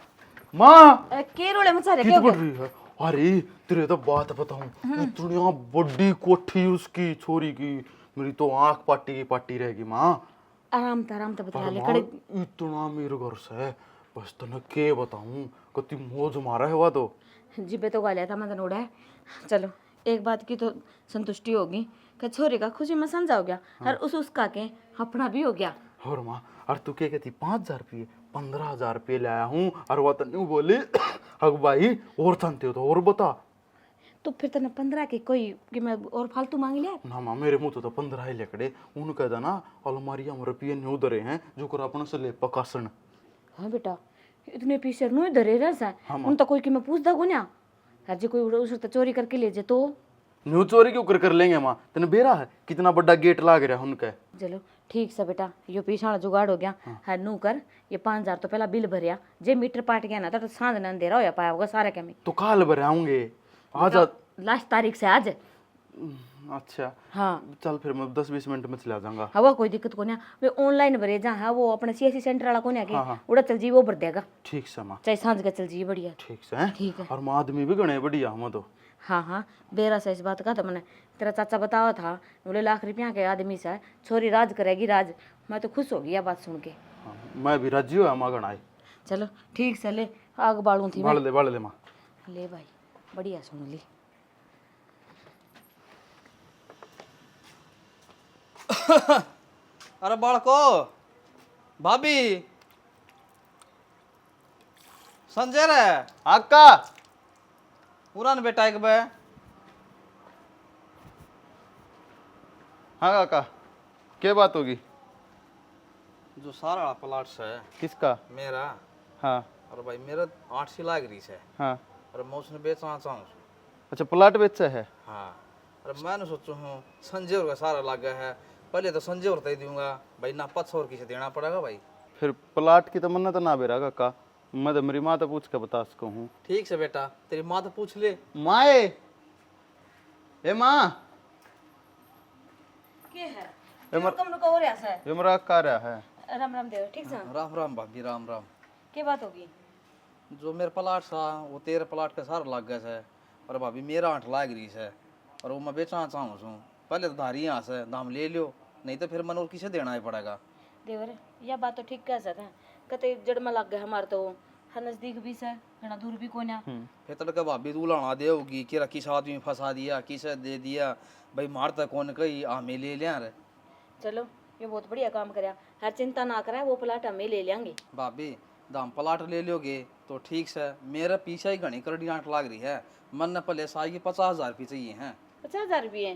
माँ के रोले मचा रहे कित क्या बढ़ रही है? अरे तेरे तो बात बताऊं, इतनी बड़ी कोठी उसकी छोरी की, मेरी तो आंख पाटी की पाटी रहेगी माँ। आराम तो बता ले माँ, खड़े। इतना मेरे घर से बस तने के बताऊं, कति मौज मारा है हुआ तो। जिबे तो गालिया था मैं तो है। चलो एक बात की तो संतुष्टि होगी कि छोरी का खुशी में समझा हो गया, और उसका के अपना भी हो गया। और माँ और तू क्या कहती, 5,000 रुपये 15,000 रुपये लाया हूँ, और वो तन्नू बोली अग भाई और जानते हो तो और बता। तो फिर तने 15 की कोई कि मैं और फालतू मांग लिया। ना माँ मेरे मुँह तो 15 ही लेकड़े, उन कह देना अलमारिया में रुपये नहीं उधरे हैं जो कर अपने से ले पकासन। हाँ बेटा इतने पीछे नो धरे रह उन तो कोई कि मैं पूछता को ना, जी कोई उस तो चोरी करके ले जे तो न्यू चोरी क्यों कर लेंगे माँ, तेने बेरा है कितना बड़ा गेट लाग रहा है उनका। चलो ठीक से बेटा, यो पीछे वाला जुगाड़ हो गया है नू कर। ये 5,000 तो पहला बिल भरिया, जे मीटर पाट गया ना तो सांझ न अंधेरा होया पाया होगा सारे के में। तो काल भराऊंगे आज। लास्ट तारीख से आज। अच्छा हाँ चल फिर मैं 10-20 मिनट में चला जाऊंगा। हवा कोई दिक्कत को नहीं, वे ऑनलाइन भरे जहाँ वो अपने CSC सेंटर वाला को नहीं उड़ा चल जी वो भर देगा। ठीक से माँ, चाहे सांझ का चल जी बढ़िया। ठीक से हैं? ठीक है। और माँ आदमी भी गणे बढ़िया हम तो। हाँ बेरा से इस बात का था मैंने, तेरा चाचा बताया था बोले लाख रुपया के आदमी से छोरी राज करेगी राज। मैं तो खुश हो गई बात सुन के। हाँ, मैं भी राजी हुआ माँ गणाई। चलो ठीक से ले आग बालू थी बाल ले माँ। ले भाई बढ़िया सुन ली। अरे बालको भाभी संजय रे आका पुरान बेटा एक बे। हाँ काका क्या बात होगी? जो सारा वाला प्लाट है किसका? मेरा। हाँ और भाई मेरा 8 सी लाग रही है, हाँ। और मैं उसने बेचना चाहूँ। अच्छा प्लाट बेचा है? हाँ और मैंने सोचू हूँ संजय और का सारा लागा है, पहले तो संजय और तय दूंगा भाई ना 500 और किसे देना पड़ेगा भाई। फिर प्लाट की तो मन्नत ना बेरा काका, मैं तो मेरी माँ तो पूछ के बता सको हूँ। ठीक से बेटा, तेरी माँ तो पूछ ले। माए ए माँ के है ए मर कम रुका हो रहा है। ये मेरा का रहा है। राम राम देव ठीक से। राम राम भाभी राम राम। क्या बात होगी? जो मेरे प्लाट था वो 13 प्लाट का सारा लाग गया है, और भाभी मेरा 8 लाग रही है, और वो मैं बेचना चाहूँ छूँ। पहले तो धारी यहाँ से दाम ले लियो, नहीं तो फिर मन और किसे देना ही पड़ेगा। देवर यह बात तो ठीक कह सकते हैं, कहते जड़ में लग गया हमारे तो है नजदीक भी से घना दूर भी कोन्या। फिर तड़का भाभी तू लाना दे होगी कि किस आदमी फंसा दिया किसे दे दिया भाई मार तक कौन कही हमें ले लिया रे। चलो ये बहुत बढ़िया काम करया, हर चिंता ना करे, वो प्लाट हमें ले लेंगे। भाभी दाम प्लाट ले लोगे तो ठीक से, मेरा पीछे ही घनी करड़ी आंट लाग रही है। मन ने पहले साई की 50,000 रुपये चाहिए हैं। 50,000 रुपये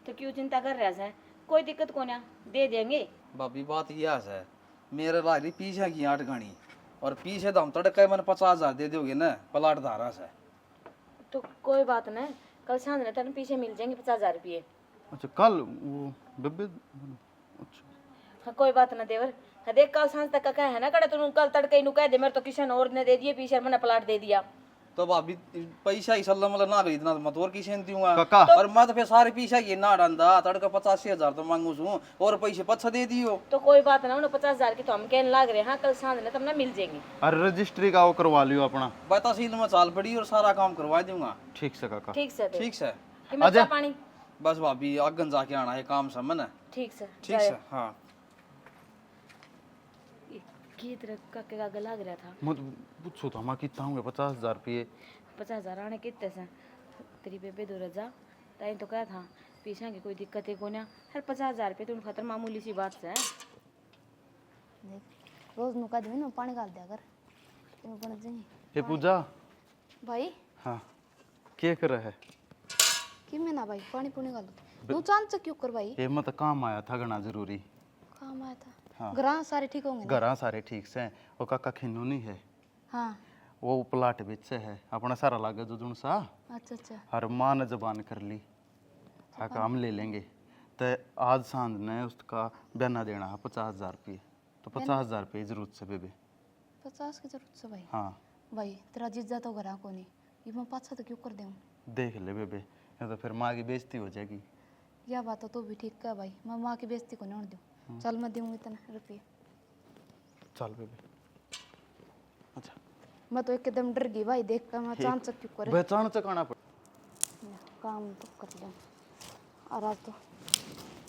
तो क्यों चिंता कर रहा है, कोई दिक्कत कोन्या, दे देंगे। भाभी बात यह है, मेरे लाग रही पीछे की आंट घनी और पीछे दाम तड़का मैंने 50,000 दे दोगे ना प्लाट धारा से। तो कोई बात नहीं, कल सांझ ने तेरे पीछे मिल जाएंगे 50,000 रुपये। अच्छा कल वो बेबे अच्छा हाँ कोई बात ना देवर, हाँ देख कल सांझ तक का है ना कड़े तू कल तड़के नु कह दे मेरे तो किशन और ने दे दिए पीछे मैंने प्लाट दे दिया। तो भाभी पैसा ही सल्ला मतलब ना रही इतना मत और किसे दूंगा काका। और मैं तो फिर सारे पीछा की ना डांदा तड़का 85,000 तो मांगू छू और पैसे पछा दे दियो। तो कोई बात ना, उन्हें 50,000 की तो हम कहने लाग रहे हैं, हाँ कल सांझ ने तुमने मिल जाएंगे। अरे रजिस्ट्री का वो करवा लियो अपना। भाई तहसील में चाल पड़ी और सारा काम करवा दूंगा। ठीक से काका। ठीक से ठीक से कि मैं चाय पानी। बस भाभी आगन जाके आना है काम से मन। ठीक से ठीक से हाँ। की तरह काके का गला लग रहा था। मुझ पूछो तो हम कितना होंगे 50,000 रुपये। 50,000 आने कितने से तेरी बेबे दो रजा ताई तो क्या था पीछा की कोई दिक्कत है कोन्या, हर 50,000 रुपये तो उन खतर मामूली सी बात से है। रोज नुका दे ना पानी डाल दिया कर तो बन जाएंगे। ये पूजा भाई हाँ क्या कर रहा है? कि मैं ना भाई पानी पुनी डाल दो चांद से क्यों कर भाई? ये मत काम आया था घना जरूरी। काम आया था। हाँ। घर सारे ठीक होंगे ना? घर सारे ठीक से हैं। वो काका खिन्नू नहीं है, हाँ वो प्लाट बेच से है अपना सारा लागे जो जुन सा अच्छा अच्छा हर माँ ने जबान कर ली हाँ काम ले लेंगे। तो आज सांझ ने उसका बयाना देना है 50,000 रुपये। तो 50,000 रुपये जरूरत से बेबे। 50 की जरूरत से भाई? हाँ भाई तेरा जीजा तो घर को नहीं, ये मैं 500 तो क्यों कर दूँ? देख ले बेबे, या तो फिर माँ की बेइज्जती हो जाएगी। यह बात तो भी ठीक है भाई, मैं माँ की बेइज्जती को नहीं दूँ। चल मैं दूँगी इतना रुपये। चल बेबे। अच्छा मैं तो एकदम डर गई भाई देख कर, मैं चांद से क्यों करे पहचान चकाना पड़। काम तो कर लिया और आज तो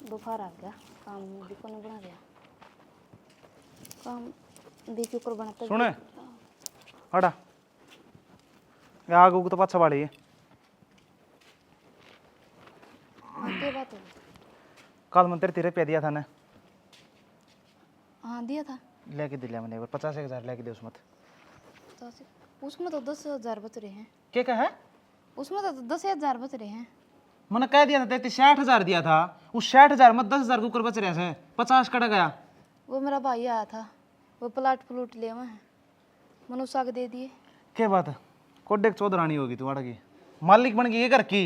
दोपहर आ गया, काम भी को नहीं बना गया, काम भी क्यों कर बनाता सुने हटा ये आग उग तो पाछा वाली है। क्या बात है? कल मंत्र तेरे पे दिया था ना, हाँ दिया था। लेके दिया मैंने 50,000 लेके दे उसमें। उसमें तो 10,000 बच रहे हैं। क्या कहा है? उसमें तो 10,000 बच रहे हैं। मैंने कह दिया था तेरे 60,000 दिया था, उस 60,000 में 10,000 कुकर बच रहे हैं, 50 कट गया। वो मेरा भाई आया था, वो प्लाट ले हुआ है, मैंने उस आगे दे दिए। क्या बात है, कोडे चौधरानी होगी तू की मालिक बन गई ये घर की।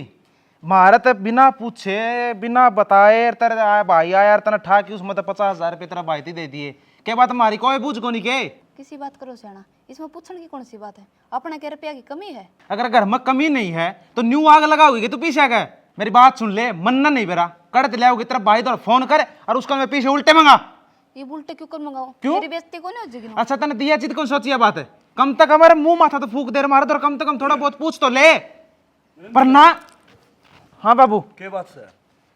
महारत बिना पूछे बिना बताए तेरे भाई आया तेना ठा की उसमें तो 50,000 रुपये तेरा भाई दे दिए। क्या बात हमारी कोई बूझ को नहीं के? किसी बात करो सियाना, इसमें पूछने की कौन सी बात है? अपने के रुपया की कमी है? अगर घर में कमी नहीं है तो न्यू आग लगाओगी तू पीछे गए। मेरी बात सुन ले, मन्ना नहीं बेरा कड़त ले आओगी तेरा भाई तो फोन कर और उसका मैं पीछे उल्टे मंगा। ये उल्टे क्यों कर मंगाओ? क्यों? मेरी बेइज्जती को नहीं हो जाएगी ना? अच्छा तने दिया चीज कौन सोची बात है? कम तक हमारे मुंह माथा तो फूक दे रहे मारे तो कम से कम थोड़ा बहुत पूछ तो ले पर ना। हाँ बाबू के बात से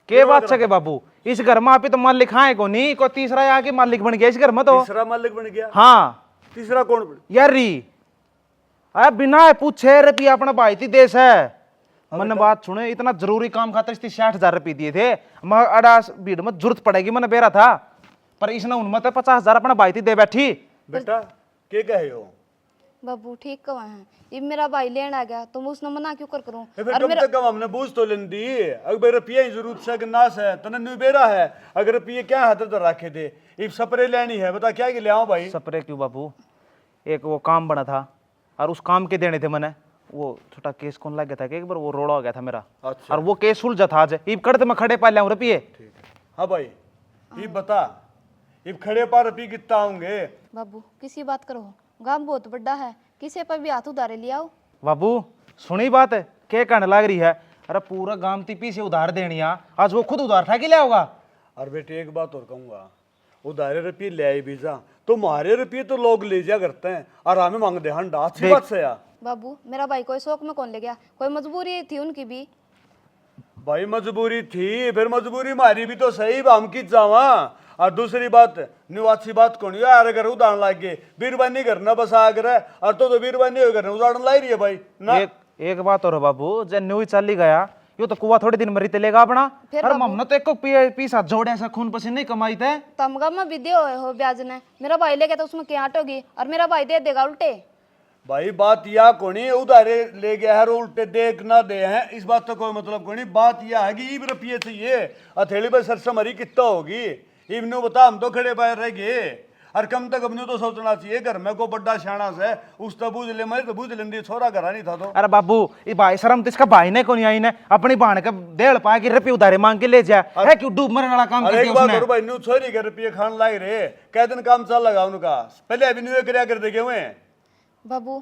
के बात से के बाबू, इस घर में आप ही तो मालिक हाँ को नहीं को तीसरा आके मालिक बन गया इस घर में तो। तीसरा मालिक बन गया? हाँ तीसरा कौन बन? यार री अरे बिना पूछे रुपया अपना भाई थी देश है। मैंने बात सुने इतना जरूरी काम खातर इसकी 60,000 रुपये दिए थे। मैं अड़ा भीड़ में जरूरत पड़ेगी मैंने बेरा था पर इसने उनमें तो 50,000 अपना भाई थी दे बैठी। बेटा के कहे हो? बाबू ठीक कहा है, ये मेरा भाई लेने आ गया तो मैं उसने मना क्यों कर करूं? फिर और कम मेरा से कम हमने बूझ तो लेन दी। अगर रुपये की जरूरत से नाश है तने न्यू बेरा है, अगर रुपये क्या हाथ तो रखे थे एक स्प्रे लेनी है, बता क्या ले आओ भाई? स्प्रे क्यों बाबू, एक वो काम बना था और उस काम के देने थे मैंने। वो छोटा केस कौन लग गया था कि एक बार वो रोड़ा हो गया था मेरा। अच्छा। और वो केस सुलझा था आज इब कड़ते मैं खड़े पा लिया रुपये। ठीक है हाँ भाई ये बता ये खड़े पार रुपये कितना होंगे? बाबू किसी बात करो, गांव बहुत बड़ा है, किसी पर भी हाथ उधारे ले आओ। बाबू सुनी बात है क्या कहने लग रही है? अरे पूरा गांव ती से उधार देनी है, आज वो खुद उधार ठा के ले होगा। और बेटे एक बात और कहूंगा, उधारे रुपये ले आई बीजा तो हमारे रुपये तो लोग ले जा करते हैं और हमें मांग दे हंडा। अच्छी बात से यार बाबू मेरा भाई कोई शौक में कौन ले गया, कोई मजबूरी थी उनकी भी। भाई मजबूरी थी, फिर मजबूरी हमारी भी तो सही, हम की जावा और दूसरी बात न्यू अच्छी बात कौन है यार, अगर उदाहरण लाग गए बीरबानी करना बस आगर है और तो बीरबानी हो करना उदाहरण लाई रही है भाई ना। एक बात और है बाबू, जब न्यू चली गया यो तो कुआ थोड़े दिन मरी तेलेगा अपना। अरे हमने तो एक को पीसा जोड़े ऐसा खून पसीने नहीं कमाई थे। तमगा में विद्या हो ब्याज ने, मेरा भाई लेके तो उसमें क्या हटोगी और मेरा भाई दे देगा उल्टे। भाई बात यह कोनी उधारे ले गया है उल्टे देख ना दे हैं, इस बात तो कोई मतलब कोनी। बात यह है कि इब रुपये चाहिए हथेली पर सरसम हरी कितना होगी इबनू बता, हम तो खड़े पैर रह गए। और कम तक अपने तो सोचना चाहिए घर में को बड़ा शाना से उस तो बूझ ले, मैं तो बूझ लेंदी छोरा घर नहीं था तो। अरे बाबू ये भाई शर्म तो इसका भाई ने को नहीं आई ने अपनी बहन का डेढ़ पाए कि रुपये उधारे मांग के ले जाए है, क्यों डूब मरने वाला काम अरे कर एक बात और भाई न्यू छोरी के रुपये खान लाए रे, कै दिन काम चल लगा उनका, पहले अभी न्यू क्या कर देखे हुए। बाबू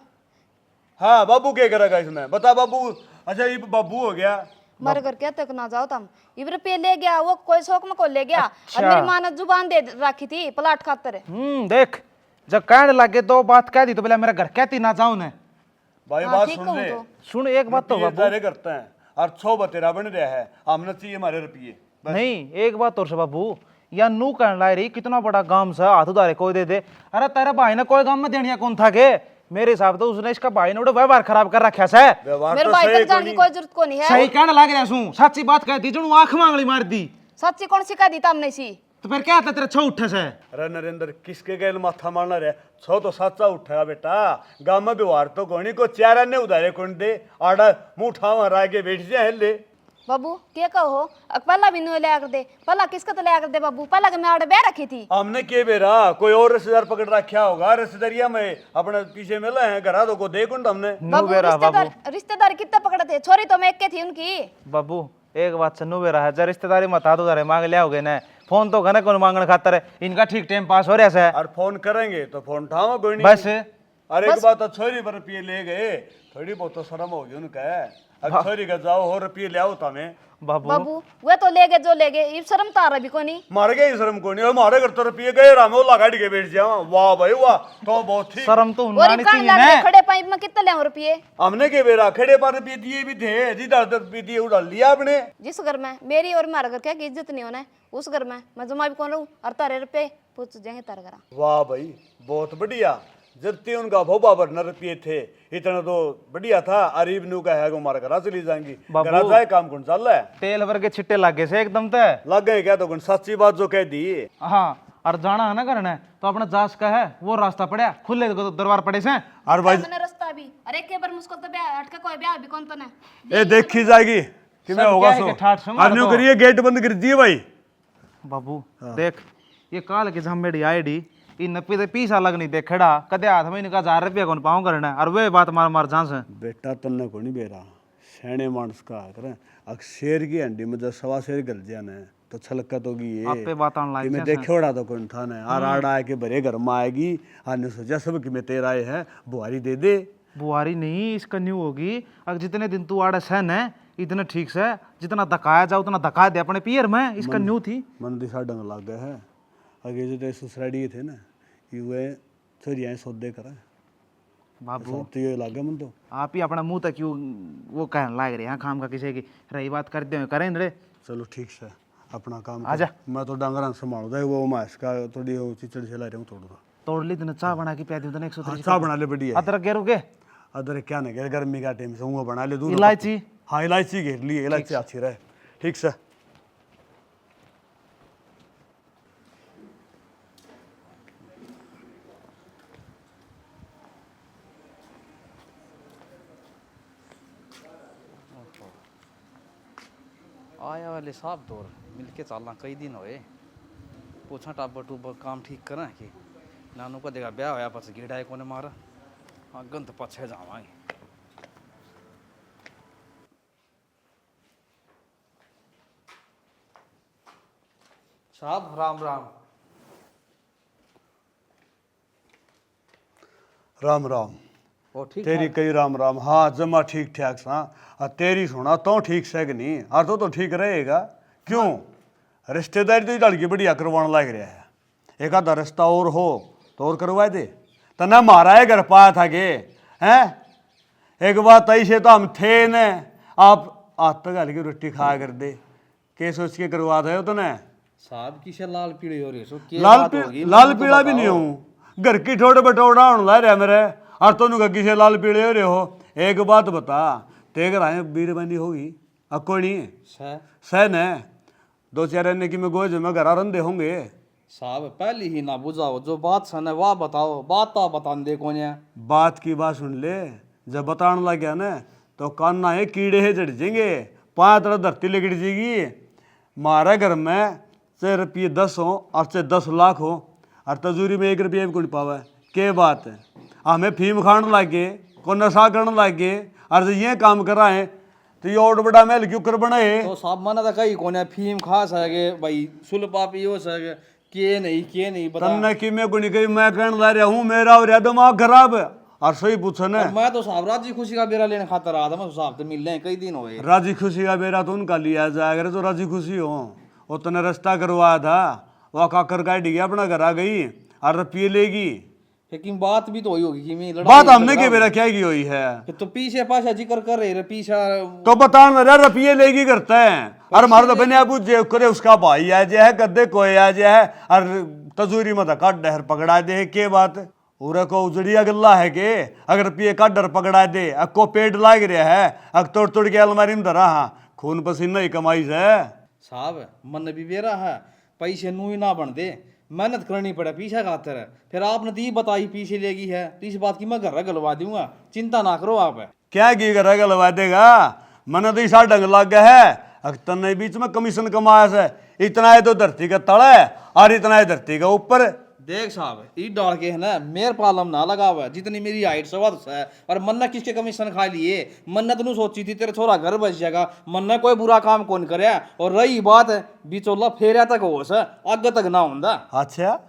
हाँ बाबू क्या करेगा इसमें बता बाबू। अच्छा ये बाबू हो गया मारे घर क्या तक ना जाओ तुम, इब रुपये ले गया वो कोई शौक में को ले गया। और मेरी माँ ने जुबान दे रखी थी प्लाट खातर। देख जब कहने लगे तो बात कह दी तो बोले मेरा घर कहती ना जाऊं ने। भाई हाँ, बात ठीक सुन कहूँ ले, तो। सुन एक बात तो रुपये बाबू दायरे करते हैं और 100 बतेरा बन रहा है, हमने चाहिए हमारे रुपये। नहीं एक बात और से बाबू, या नू कहने लाई रही कितना बड़ा काम सा हाथ उधारे कोई दे दे। अरे तेरे भाई ने कोई काम में देनिया कौन था के, मेरे हिसाब तो उसने इसका भाई ने व्यवहार खराब कर रखा है। व्यवहार मेरे तो भाई सही तक जाने की कोई जरूरत को नहीं है। सही कहने लग रहा हूँ, सच्ची बात कहती जो आंख मांगली मार दी सच्ची कौन सिखा दी तुमने सी। तो फिर क्या था तेरा छो उठे से। अरे नरेंद्र किसके गैल माथा मारना रे, 100 तो सच्चा उठेगा बेटा। गांव में व्यवहार तो कोनी को चारा ने उधारे कौन दे, आड़ा मुंह ठाव हरा के बैठ जाए ले। बाबू क्या कहो पहला भी नहीं लिया कर दे, पहला किसका तो लिया कर दे बाबू, पहला के मैं आड़े बह रखी थी। हमने के बेरा कोई और रिश्तेदार पकड़ रखा होगा, रिश्तेदारिया में अपने पीछे मिला है घरा तो को दे कौन हमने। बाबू रिश्तेदार कितना पकड़े थे, छोरी तो मैं एक के थी उनकी। बाबू एक बात से नु बेरा है, जब रिश्तेदारी मत हाथ उधारे मांग लिया होगे ना, फोन तो घने कौन मांगने खातर है, इनका ठीक टाइम पास हो रहा है। और फोन करेंगे तो फोन उठाओ कोई नहीं बस अरे एक बात छोरी पर रुपये ले गए, थोड़ी बहुत तो शर्म होगी उनका। अब छोरी का जाओ हो रुपये ले आओ तमें। बाबू बाबू वे तो ले गए जो ले गए, इब शर्म तारा भी को नहीं। मार गए शर्म को नहीं, हमारे घर तो रुपये गए रामो ला गाड़ी के बैठ जाओ। वाह भाई वाह, तो बहुत ठीक। शर्म तो और उन्नानी कान चाहिए लाग ना। के खड़े पाइप में कितने ले रुपये। हमने के बेरा खड़े पर रुपये दिए भी थे, जिधर रुपये दिए उड़ा लिया आपने। जिस घर में मेरी और मारा घर क्या की इज्जत नहीं होना है, उस घर में मैं जमा भी कौन रहूं और तारे रुपये पूछ जाएंगे तारा घर। वाह भाई बहुत बढ़िया, जब ते उनका भोबा पर न रुपये थे इतना तो बढ़िया था। अरीब नू का है हमारे घर चली जाएंगी, घर जाए काम कौन चल रहा है। तेल भर के छिट्टे लागे से एकदम तय लग गए क्या तो कौन सच्ची बात जो कह दी। हाँ और जाना है ना करना है तो अपना जास का है वो रास्ता पड़ा खुले तो दरबार पड़े से। और भाई मैंने रास्ता भी अरे के बार मुझको तो ब्याह हटके कोई ब्याह भी कौन तो ना ये देखी जाएगी कि मैं सब होगा क्या है सो। कि ठाठ संभाल अन्यू दो। करिए गेट बंद कर दिए भाई। बाबू देख ये काल की झमेड़ी आईडी इन नपी ते पीसा लग नहीं दे खड़ा कदे हाथ में इनका 1000 रुपया कौन पाऊं करना और वे बात मार मार जान से। बेटा तन्ने को नहीं बेरा सैने मानस का करें अक शेर की हंडी में जब सवा शेर गल जाना है तो छलकत होगी ये आपे बात आन लायक मैं देखोड़ा तो कौन था ना आर आड़ आए के भरे घर में आएगी आने सोचा सब कि मैं तेरा है बुआरी दे दे। बुआरी नहीं इसका न्यू होगी अगर जितने दिन तू आड़ा सहन है इतने ठीक से जितना धकाया जाओ उतना धका दे अपने पियर में इसका न्यू थी। मन दिशा डंग लग गया है आगे जो ते ससुराड़ी थे ना ये छोरियाँ सौदे करा बाबू तो ये लग गया मन तो आप ही अपना मुंह तक क्यों वो कहने लाग रहे हैं काम का किसी की रही बात करते हुए करें रे। चलो ठीक से अपना काम आजा। मैं तो डांगरा संभालू था वो मैं इसका थोड़ी वो चिचड़ से ला रहा हूँ थोड़ा तोड़ ली तूने चाय बना के पिया दी तूने 130 चाह बना ले बढ़िया। अदरक गेरू के अदरक क्या ना गया गर्मी का टाइम से वो बना ले दूध इलायची हाँ इलायची घेर ली इलायची अच्छी रहे ठीक से। आया वाले साहब दौर मिलके चलना कई दिन होए पूछा टाबर टूबर काम ठीक करा कि नानू का देखा ब्याह होया पछ गेड़ा कोने मारा अगन तो पछे जावांगे। साहब राम राम। राम राम ओ ठीक तेरी कई राम राम। हाँ जमा ठीक ठाक सा तेरी सुना तो ठीक से कि नहीं और तो ठीक रहेगा क्यों रिश्तेदारी तो लड़की बढ़िया करवाने लग रहा है। एक आधा रिश्ता और हो तो और करवा दे तो ना मारा है घर पाया था के हैं। एक बात ऐसे तो हम थे न आप आज तक हल्की रोटी खाया कर दे के सोच के करवा दे तो न साहब किसे लाल पीली हो रही है सो के लाल बात होगी लाल पीला भी नहीं हूँ, घर की ठोड़ बटोड़ा होने ला रहा मेरे। और तुम गग्गी से लाल पीले हो रहे हो। एक बात बता, तेग रहा बीरबंदी होगी अको नहीं सहन है 2-4 अन्य की मैं गोज में घर रंधे होंगे। साहब पहले ही ना बुझाओ, जो बात सन है वाह बताओ, बात तो बता दे कौन है। बात की बात सुन ले, जब बताने लग गया ना तो कान्ना है कीड़े है चढ़ जाएंगे, 5 तरह धरती लेकर जाएगी। हमारे घर में चाहे रुपये 10 हो और चाहे 10 लाख हो और तजूरी में 1 रुपये भी कौन पावा है, के बात है। हमें फीम खाने लग गए, को नशा करने लग गए और जो ये काम कर रहे हैं तो ये और बड़ा महल क्यों कर बनाए। तो साहब मना तो कहीं कौन है, फीम खा सके भाई, सुल पापी हो सके, के नहीं बता। तन्ने की मैं को नहीं कही, मैं कहने ला रहा हूँ मेरा और या दिमाग खराब है और सही पूछो ना। और मैं तो साहब राजी खुशी का बेरा लेने खातर रहा था, मैं साहब तो मिल रहे कई दिन हो गए। राजी खुशी का बेरा तो उनका लिया जाएगा तो राजी खुशी हो। उतने रास्ता करवाया था, वह काकर गाड़ी गया अपना घर आ गई और रुपये लेगी। लेकिन बात भी तो हुई होगी कि मैं लड़ाई बात हमने के बेरा क्या की हुई है, तो पीछे पाछा जिक्र कर रहे पीछा तो बता ना रुपये लेगी करता है। और हमारे तो बने अब जे करे उसका भाई आ जाए कदे कोई आ जाए और तजूरी में काट डर पकड़ा दे, के बात उरे को उजड़िया गल्ला है के अगर रुपये का डर पकड़ा दे, अको पेट लाग रहा है, अग तोड़ तोड़ के अलमारी में धरा, हाँ खून पसीना ही कमाई से। साहब मन भी बेरा है, पैसे नू ही ना बन दे, मेहनत करनी पड़े पीछे खातर है। फिर आपने दी बताई पीछे लेगी है, तो इस बात की मैं घर गलवा दूंगा, चिंता ना करो आप। क्या की कर गलवा देगा, मन तो ईसा डंग लग गया है। अख्तर ने बीच में कमीशन कमाया से, इतना है तो धरती का तला है और इतना है धरती का ऊपर। देख साहब ईद डाल के है ना मेरे पालम ना लगा हुआ है, जितनी मेरी हाइट सवा है। और मन्ना किसके कमीशन खा लिए, मन्नत नू सोची थी तेरे छोरा घर बच जाएगा, मन्ना कोई बुरा काम कौन करे। और रही बात बिचौला फेरिया तक हो सा आगे तक ना होंदा। अच्छा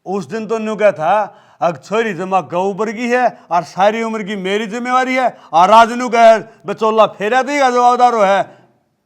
उस दिन तो न्यू क्या था, अग छोरी जमा गऊ वर्गी है और सारी उम्र की मेरी जिम्मेवारी है, और आज न्यू कह बचोला फेरा देगा जवाबदारो है।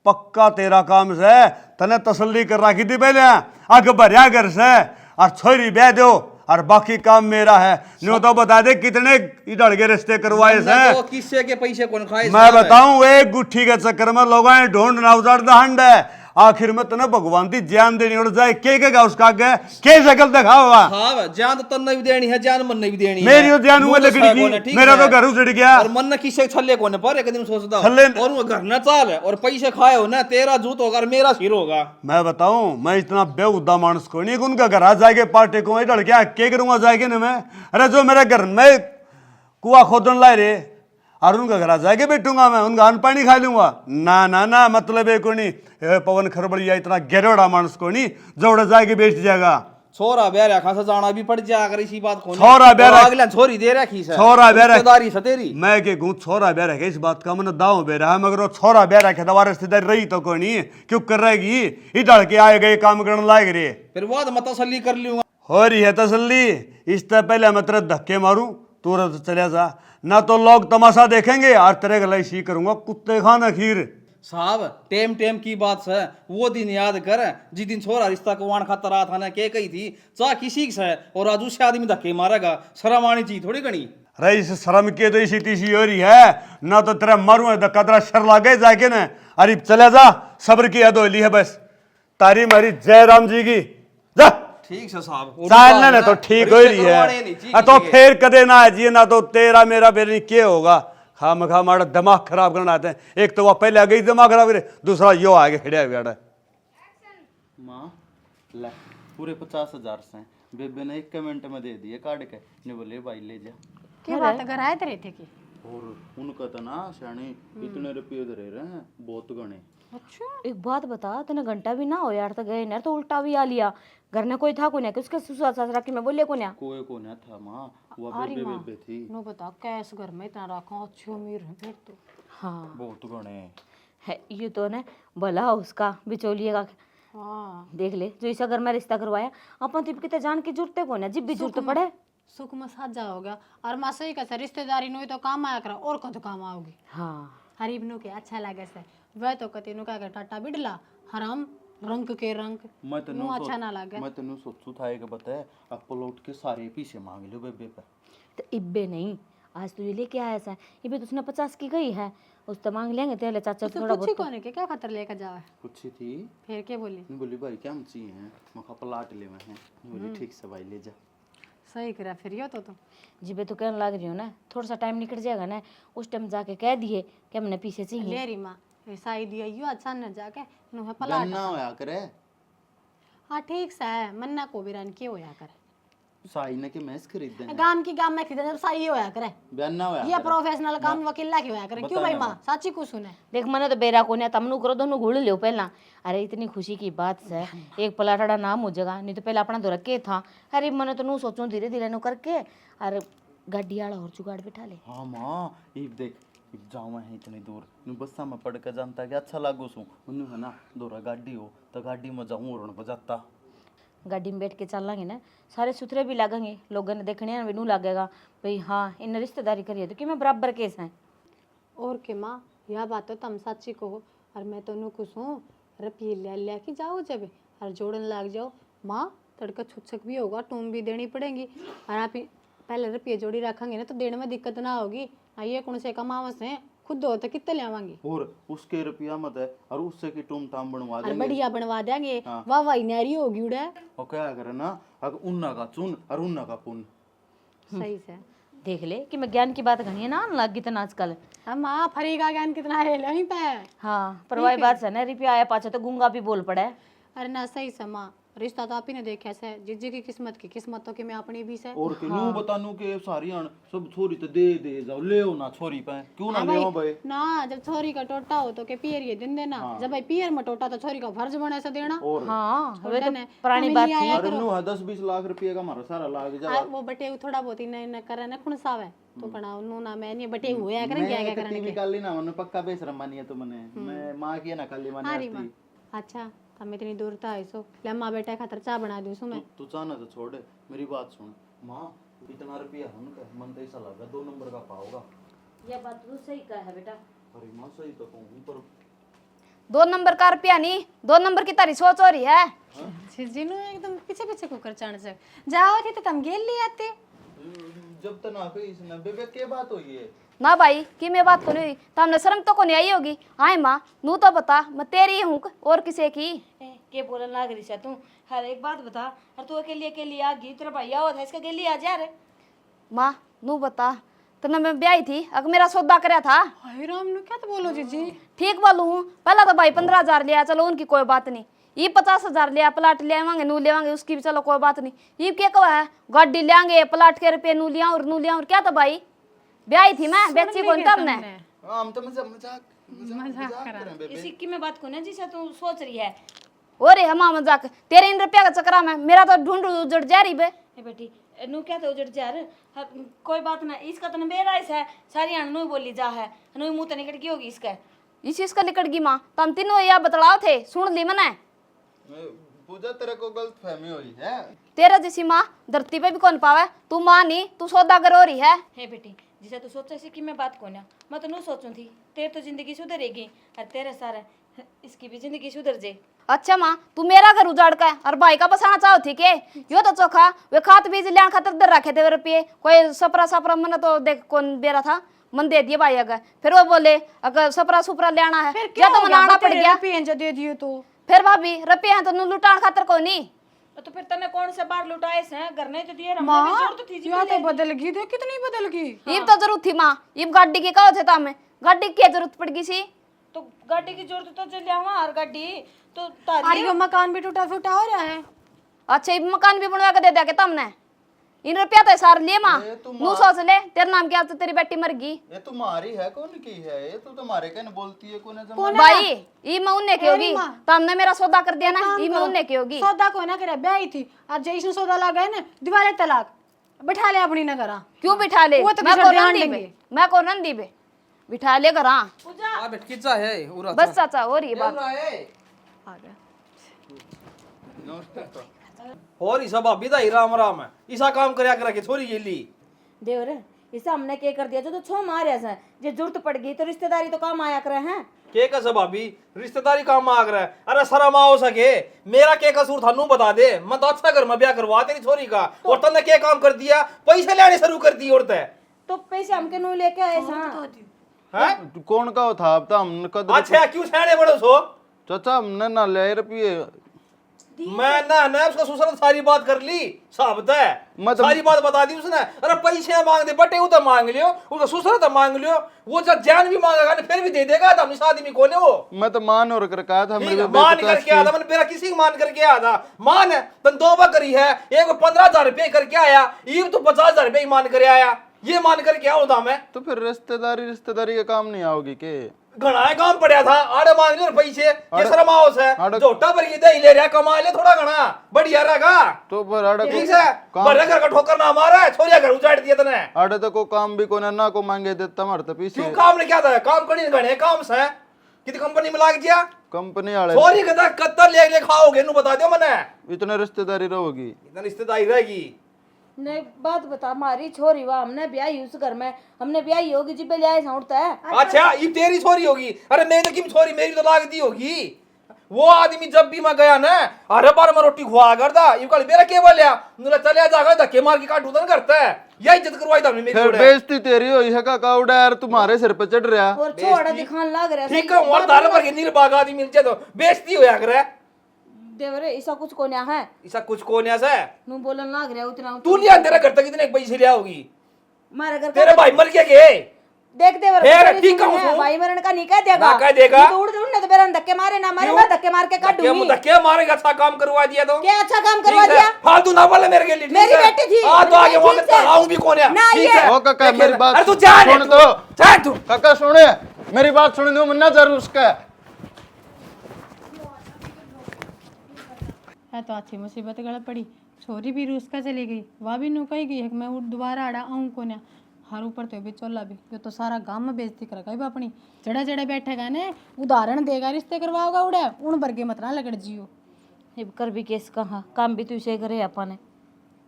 पक्का तेरा काम से तने तसल्ली कर रखी थी पहले, अग भरिया घर से और छोरी ब्याह दो और बाकी काम मेरा है। न्यू तो बता दे कितने इधर के रिश्ते करवाए से, किससे के पैसे कौन खाए। मैं बताऊं एक गुट्ठी के चक्कर में लोगों ने ढूंढ ना उजाड़ता हंड है। आखिर में तने भगवान की जान देनी उड़ जाए, के उसका के शकल दिखाओगा। हाँ जान तो तन्ने भी देनी है, जान मन भी देनी है। मेरी तो जान हुआ लकड़ी की, मेरा तो घर उजड़ गया। और मन किससे छल्ले कौन पर एक दिन सोचता छल्ले- और वो घर न चाल है और पैसे खाए हो ना, तेरा जूत होगा और मेरा सिर होगा। मैं बताऊं मैं इतना बेहुदा मानस को नहीं, उनका घर आ जाएगा पार्टी को इधर क्या के करूंगा जाएगा ना मैं। अरे जो मेरे घर में कुआ खोदन लाए रे और उनका घर आ जाके बैठूंगा मैं, उनका अन्न पानी खा लूंगा। ना ना ना मतलब है को नहीं, पवन खरबड़िया इतना गेरोड़ा मानस को नहीं जोड़ा जाके बैठ जाएगा। छोरा ब्याह खासा जाना भी पड़ जाया अगर इसी बात को। छोरा ब्याह अगला छोरी दे रखी है, छोरा ब्याह रिश्तेदारी से तेरी। मैं के गूं छोरा ब्याह रखे इस बात का मन दाव बे रहा, मगर वो छोरा ब्याह रखे दवा रिश्तेदारी रही तो कोई नहीं क्यों कर रहेगी, इधर के आए गए काम करने लायक रे। फिर बाद में तसल्ली कर लूंगा। हो रही है तसल्ली, इससे पहले मैं तेरे धक्के मारूं तुरंत चले जा, ना तो लोग तमाशा देखेंगे और तेरे गला सी करूंगा कुत्ते खाना खीर। साहब टेम टेम की बात है, वो दिन याद कर जिस दिन छोरा रिश्ता कवान खाता रहा था ना, के कही थी चाह किसी से और आज उससे आदमी धक्के मारेगा, शर्म आनी चाहिए थोड़ी घनी। रही इस शर्म के तो इसी तीसी हो रही है, ना तो तेरा मारूं धक्का तेरा शर लागे जाके ना। अरे चले जा, सब्र की हद होली है बस, तारी मारी जय राम जी की जा। ठीक है साहब, चालने ने तो ठीक हो रही है, तो फिर कदे ना जी ना तो तेरा मेरा बेरी क्या होगा। खाम खा मारा दिमाग खराब करना आते हैं, एक तो वह पहले आ गई दिमाग खराब करे, दूसरा यो आगे खड़े हुए। माँ ले पूरे 50,000 से बेबे ने 1 मिनट में दे दिए काट के, ने बोले भाई ले जा। क्या बात अगर आए थे थे कि और उनका तो ना शानी इतने रुपये दे रहे हैं बहुत गणे। अच्छा एक बात बता, तने घंटा भी ना हो यार तो गए ना, तो उल्टा भी आ लिया। घर में कोई था को नहीं, उसके ससुर ससुरा की मैं बोले को नहीं। कोई को ना था माँ, वो अरे बेबे माँ बेबे थी। नो बता कैस घर में इतना रखा, अच्छे अमीर है फिर तो। हाँ बहुत गणे है ये तो ना भला उसका बिचौलिए का। हाँ देख ले जो ऐसा घर में रिश्ता करवाया, अपन तो कितने जान की जरूरत को ना, जिब भी जरूरत पड़े। सुख में साझा हो गया और माँ सही कैसे रिश्तेदारी नो तो काम आया करा और कद काम आओगी। हाँ हरीब नो के अच्छा लगे से वह तो कति नु का टाटा बिडला हराम रंग के रंग मैं नु अच्छा ना लगे। मैं तेन सोचू था एक बताए अब लौट के सारे पीछे मांग लो बेबे पे। तो इब्बे नहीं, आज तो ये लेके आया सा, इब्बे तो उसने 50 की गई है, उस तो मांग लेंगे तेरे चाचा तो थोड़ा पूछी बहुत। कौन है कि क्या खातर लेकर जावा है? कुछ थी फिर क्या बोली? बोली भाई क्या हम चाहिए मखा पलाट ले मैं बोली ठीक से भाई ले जा। सही करा फिर यो तो जी बे तो कहने लग रही हो ना, थोड़ा सा टाइम निकल जाएगा ना, उस टाइम जाके कह दिए कि हमने पीछे चाहिए। ले रही माँ ऐसा ही दिया यो अच्छा न जाके नु है पलाट। ना होया करे हाँ ठीक सा है, मन्ना को भी रन के होया करे। साई ने के मैस खरीद देना गांव की गांव में खरीदे जब सही होया करे। बयान ना होया ये प्रोफेशनल काम वकील ला के होया करे। क्यों भाई माँ साची को सुने? देख मने तो बेरा को नहीं तमनु करो दोनों घोड़ लियो पहला। अरे इतनी खुशी की बात है, एक पलाटड़ा नाम हो जाएगा, नहीं तो पहले अपना तो रखे था। अरे मने तो नू सोचूं धीरे धीरे नु करके अरे गाड़ी वाला और जुगाड़ बिठा ले। हाँ माँ ये देख जावा है इतनी दूर नु बस्सा में पढ़ के जानता कि अच्छा लागू सू उन्हें है ना दोरा गाड़ी हो तो गाड़ी में जाऊँ और बजाता गाड़ी में बैठ के चलेंगे ना, सारे सुथरे भी लागेंगे, लोगों ने देखने में नू लगेगा भाई हाँ इन रिश्तेदारी करिए तो कि मैं बराबर केस हैं। और के माँ यह बात तो तुम सच्ची कहो और मैं तो नु खुश हूँ। रुपये ले के जाओ जब और जोड़न लाग जाओ माँ तड़का छुच्छक भी होगा, टूम भी देनी पड़ेगी और आप पहले रुपये जोड़ी रखेंगे ना तो देने में दिक्कत ना होगी। ये कौन से कमावस है खुद दो तो कितने लेवांगे और उसके रुपया मत है और उससे की टूम टाम बनवा और देंगे बढ़िया बनवा देंगे। वाह वाह नारी होगी उड़े। और क्या करे ना अगर उन्ना का चुन और उन्ना का पुन सही से देख ले कि मैं ज्ञान की बात कही है ना लग गई आजकल। हम माँ फरीगा ज्ञान कितना है वहीं पे। हाँ पर वही बात है ना, रुपया आया पाछे तो गूंगा भी बोल पड़ा है। अरे ना सही से माँ रिश्ता तो आप ही ने देखा से जिज्जी की किस्मत तो कि मैं अपनी भी से। और किनू बतानू के सारी आन सब छोरी तो दे जाओ ले ना छोरी पे क्यों ना ले भाई ना जब छोरी का टोटा हो तो के पियर ये दिन देना। जब भाई पियर में टोटा तो छोरी का फर्ज बने से देना। हाँ वे तो ने पुरानी बात थी। अरे नु 10-20 लाख रुपए का हमारा सारा लाग जा वो बटे थोड़ा बहुत ही न करे ना खुण सावे तो कना नु ना मैं नहीं बटे हुए या करें क्या करने टीवी काली ना मन पक्का बेशरम मानी है तुमने मैं मां की ना काली मानी माँ अच्छा हम इतनी दूर था ऐसो ले माँ बेटा खातर चाय बना दूं सु मैं। तू चाहना तो छोड़ मेरी बात सुन माँ इतना रुपया उनका मन तो ऐसा लगा 2 नंबर का पाओगा। ये बात तो सही कहा है बेटा। अरे माँ सही तो कहूँ पर 2 नंबर का रुपया नहीं 2 नंबर की तारी सोच हो रही है। जिन्हों एकदम पीछे पीछे कुकर चाण से जाओ थी तो तुम गेल ले आते। जब तक ना कोई इसने बेबे के बात हुई है ना भाई कि मैं बात को नहीं तुमने शर्म तो को नहीं आई होगी। आए माँ नू तो बता मैं तेरी हूँ और किसी की। के बोलन लाग रही है तू? हर एक बात बता। और तू अकेली आ गई, तेरा भैया होता है इसका अकेली आ जा रे। माँ नू बता तने मैं ब्याही थी अगर मेरा सौदा कराया था। हाय राम नु क्या तो बोलो जीजी। ठीक बोलू हूँ पहला तो भाई 15,000 लिया चलो उनकी कोई बात नहीं। ये 50,000 लिया प्लाट ले आवांगे नू लेवांगे उसकी भी चलो कोई बात नहीं। ये क्या कहा है गाड़ी लेंगे प्लाट के रुपये नू लिया और क्या था भाई ब्याही थी मैं बेची कौन तब ने। हम तो मजाक कर रहे हैं बेबे इसी की मैं बात को ना जिसे तू सोच रही है। और रे हमा मजाक तेरे इन रुपया का चक्रा में मेरा तो ढूंढ उजड़ जा रही बे। ए बेटी नू क्या तो उजड़ जा रे। कोई बात ना, इसका तो मेरा है सारी अनु बोली जा है अनु मुंह तो निकट की होगी इसका। इस चीज का निकट गई माँ तुम तीनों या बतलाओ थे सुन ली मैंने। पूजा तेरे को गलत फहमी हुई है। तेरा जैसी माँ धरती पे भी कौन पावे तू माँ नहीं तू सौदागर हो रही है। हे बेटी जिसे तू सोचा सी कि मैं बात को ना मैं तो नू सोचूं थी तेरे तो जिंदगी सुधरेगी और तेरे सारा इसकी भी जिंदगी सुधर जे। अच्छा माँ तू मेरा घर उजाड़ का और भाई का बसाना चाहो थी के यो तो चोखा वे खात बीज लिया खातर दर रखे थे रुपये कोई सपरा मन तो देख कौन बेरा था मन दे दिए भाई अगर फिर वो बोले अगर सपरा सुपरा लेना है या तो मनाना पड़ गया जो दे दियो तो फिर भाभी रुपये हैं तो नू लुटान खातर कोई नहीं। तो फिर तने कौन से बार लुटाए से घर नहीं तो दिए माँ हमने जोड़ तो थी जी या तो बदल गई देख कितनी बदल गई। इब तो जरूरत थी माँ इब गाड़ी की कहो थे तामे गाड़ी की जरूरत पड़ गई सी तो गाड़ी की जरूरत तो चल जावा और गाड़ी तो तारी अरे वो मकान भी टूटा फूटा हो रहा है। अच्छा इब मकान भी बनवा के दे दिया के तुमने इन रुपया तो सार लिए माँ नू सोच ले तेरे नाम क्या तो तेरी बेटी मर गई। ये तुम्हारी है कौन की है ये तो तुम्हारे कहने बोलती है कौन है भाई ई मैं उन्ने की होगी तुमने मेरा सौदा कर दिया ना ई मैं उन्ने की होगी। सौदा को ना करे ब्याही थी आज जैसे सौदा लगा है ना दिवाले तलाक बैठा ले अपनी न करा। क्यों बिठा ले वो तो मैं बिचारे को ध्यान नंदी देंगे। बे मैं को नंदी बे बिठा ले घर हाँ आ बेट किच्चा है उरा बस चाचा हो रही है बात। आ गया और इसा भाभी दा ही राम राम है इसा काम करया कर के छोरी गेली देवर इसे हमने के कर दिया जो तो छो मारे से जे जरूरत पड़ गई तो रिश्तेदारी तो काम आया करे हैं। के कस भाभी रिश्तेदारी काम आ रहा है। अरे शर्म आओ सके मेरा के कसूर थानू बता दे मैं तो अच्छा घर में ब्याह करवा तेरी छोरी का और तने के काम कर दिया पैसे लेने शुरू कर दी औरत है तो पैसे हमके नू लेके आए सा हैं? कौन का था अब तो हमने कद अच्छा क्यों छाने बड़ो सो? चाचा हमने ना ले रुपये मैं ना उसका ससुर सारी बात कर ली, साबित है मतलब- सारी बात बता दी उसने। अरे पैसे मांग दे बटे, वो तो मांग लियो, उसका ससुर तो मांग लियो, वो जब जान भी मांगेगा ना फिर भी दे देगा। तो अपनी शादी में कौन है वो? मैं तो मान और कर कहा था ठीक मेरे है, को मान बेपता करके आया था मैंने, मेरा किसी को मान करके आया था। मान है तन दो बकरी है, एक 15,000 रुपये करके आया, ये तो 50,000 रुपये मान कर आया, ये मान करके आओ था मैं। तो फिर रिश्तेदारी के काम नहीं आओगी के? घना है काम पड़ा था, आड़े मांग लियो पैसे, ये शर्म आओस है, आड़े- झोटा भर के दही ले रहा, कमा ले थोड़ा घना, बढ़िया रहेगा। तो फिर आड़े ठीक को है, बड़े घर का ठोकर ना मारा है, छोरिया घर उजाड़ दिया तने। आड़े तो को काम भी कोने ना को मांगे देता हमारे तो पीछे क्यों काम ने क्या था? काम कड़ी घने काम से कितनी कंपनी में लाग गया, कंपनी वाले छोरी कदा कत्तर ले खाओगे नु बता दियो मने। इतने रिश्तेदारी रहोगी। इतना रिश्तेदारी रहेगी। नहीं बात बता, हमारी छोरी वाह, हमने ब्याही उस घर में, हमने ब्याही होगी जिब्बे ले आए उठता है। अच्छा ये तेरी छोरी होगी? अरे मेरी तो किम छोरी, मेरी तो लागती होगी। वो आदमी जब भी मैं गया ना, अरे बार मैं रोटी खुआ करता, ये कल मेरा के बोलिया नुला चले जागा धक्के मार के काटू तो करता है, यह इज्जत करवाई था मेरी फिर जोड़े। बेइज्जती तेरी हुई है का काउडा यार, तुम्हारे सिर पे चढ़ रहा। और छोड़ा दिखान लग रहा है। ठीक है, और दाल पर के निर्बाग आदमी मिल जाए तो बेइज्जती होया करे। देवरे ऐसा कुछ को है, ऐसा कुछ कौन है से? नु बोलन लग रहा है उतना। तू लिया तेरा घर तक कितने पैसे लिया होगी? मारे घर तेरे भाई मर गया के? देख देवर फिर तेरी ठीक सुन कहूं है, तू? भाई मरण का नहीं कह देगा, ना कह देगा। तू उड़ ना तो मेरा धक्के मारे ना मारे, क्यों? मैं धक्के मार के काटूंगी। धक्के मारेगा, अच्छा काम करवा दिया तो क्या अच्छा काम करवा ठीक है, दिया? फालतू ना बोले मेरे के लिए। ठीक मेरी है? बेटी थी, हाँ तो आगे ठीक वहां से। आऊं भी कौन है? ना ठीक ये। है। ओ काका देखिए, मेरी बात अरे तू जा सुन तू जा तू। काका सुने मेरी बात सुन दो, मन्ना जरूर उसका है तो अच्छी मुसीबत गड़ पड़ी। छोरी भी रूस का चली गई, वह भी नु कही गई है कि मैं दोबारा आड़ा आऊँ को ना। हर ऊपर तो भी चोला भी, ये तो सारा गांव में बेइज्जती करेगा भी अपनी। जड़ा जड़ा बैठेगा ने उदाहरण देगा, रिश्ते करवाओगा उड़ा उन वर्गे मत ना लगड़ जियो। ये कर भी केस कहा, काम भी तू इसे करे अपन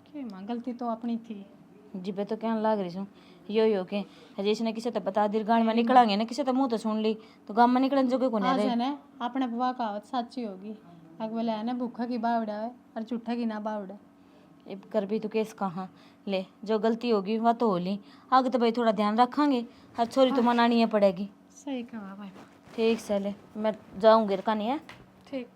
के मां गलती तो अपनी थी। जिबे तो कहने लाग रही हूँ यो के हजे इसने किसे तो बता दी, गाँव में निकलांगे ना किसे तो मुंह तो सुन ली तो गाँव में निकलन जो को आज नहीं है ना अपने बुआ कहावत सच्ची होगी, अगले है ना भूखा की बावड़ा है और चूठा की ना बावड़ा। ये कर भी तू केस कहाँ ले, जो गलती होगी वह तो हो ली, आगे तो भाई थोड़ा ध्यान रखेंगे, हर छोरी तो मनानी है पड़ेगी। सही कहा भाई। ठीक से ले, मैं जाऊँगी का नहीं है। ठीक।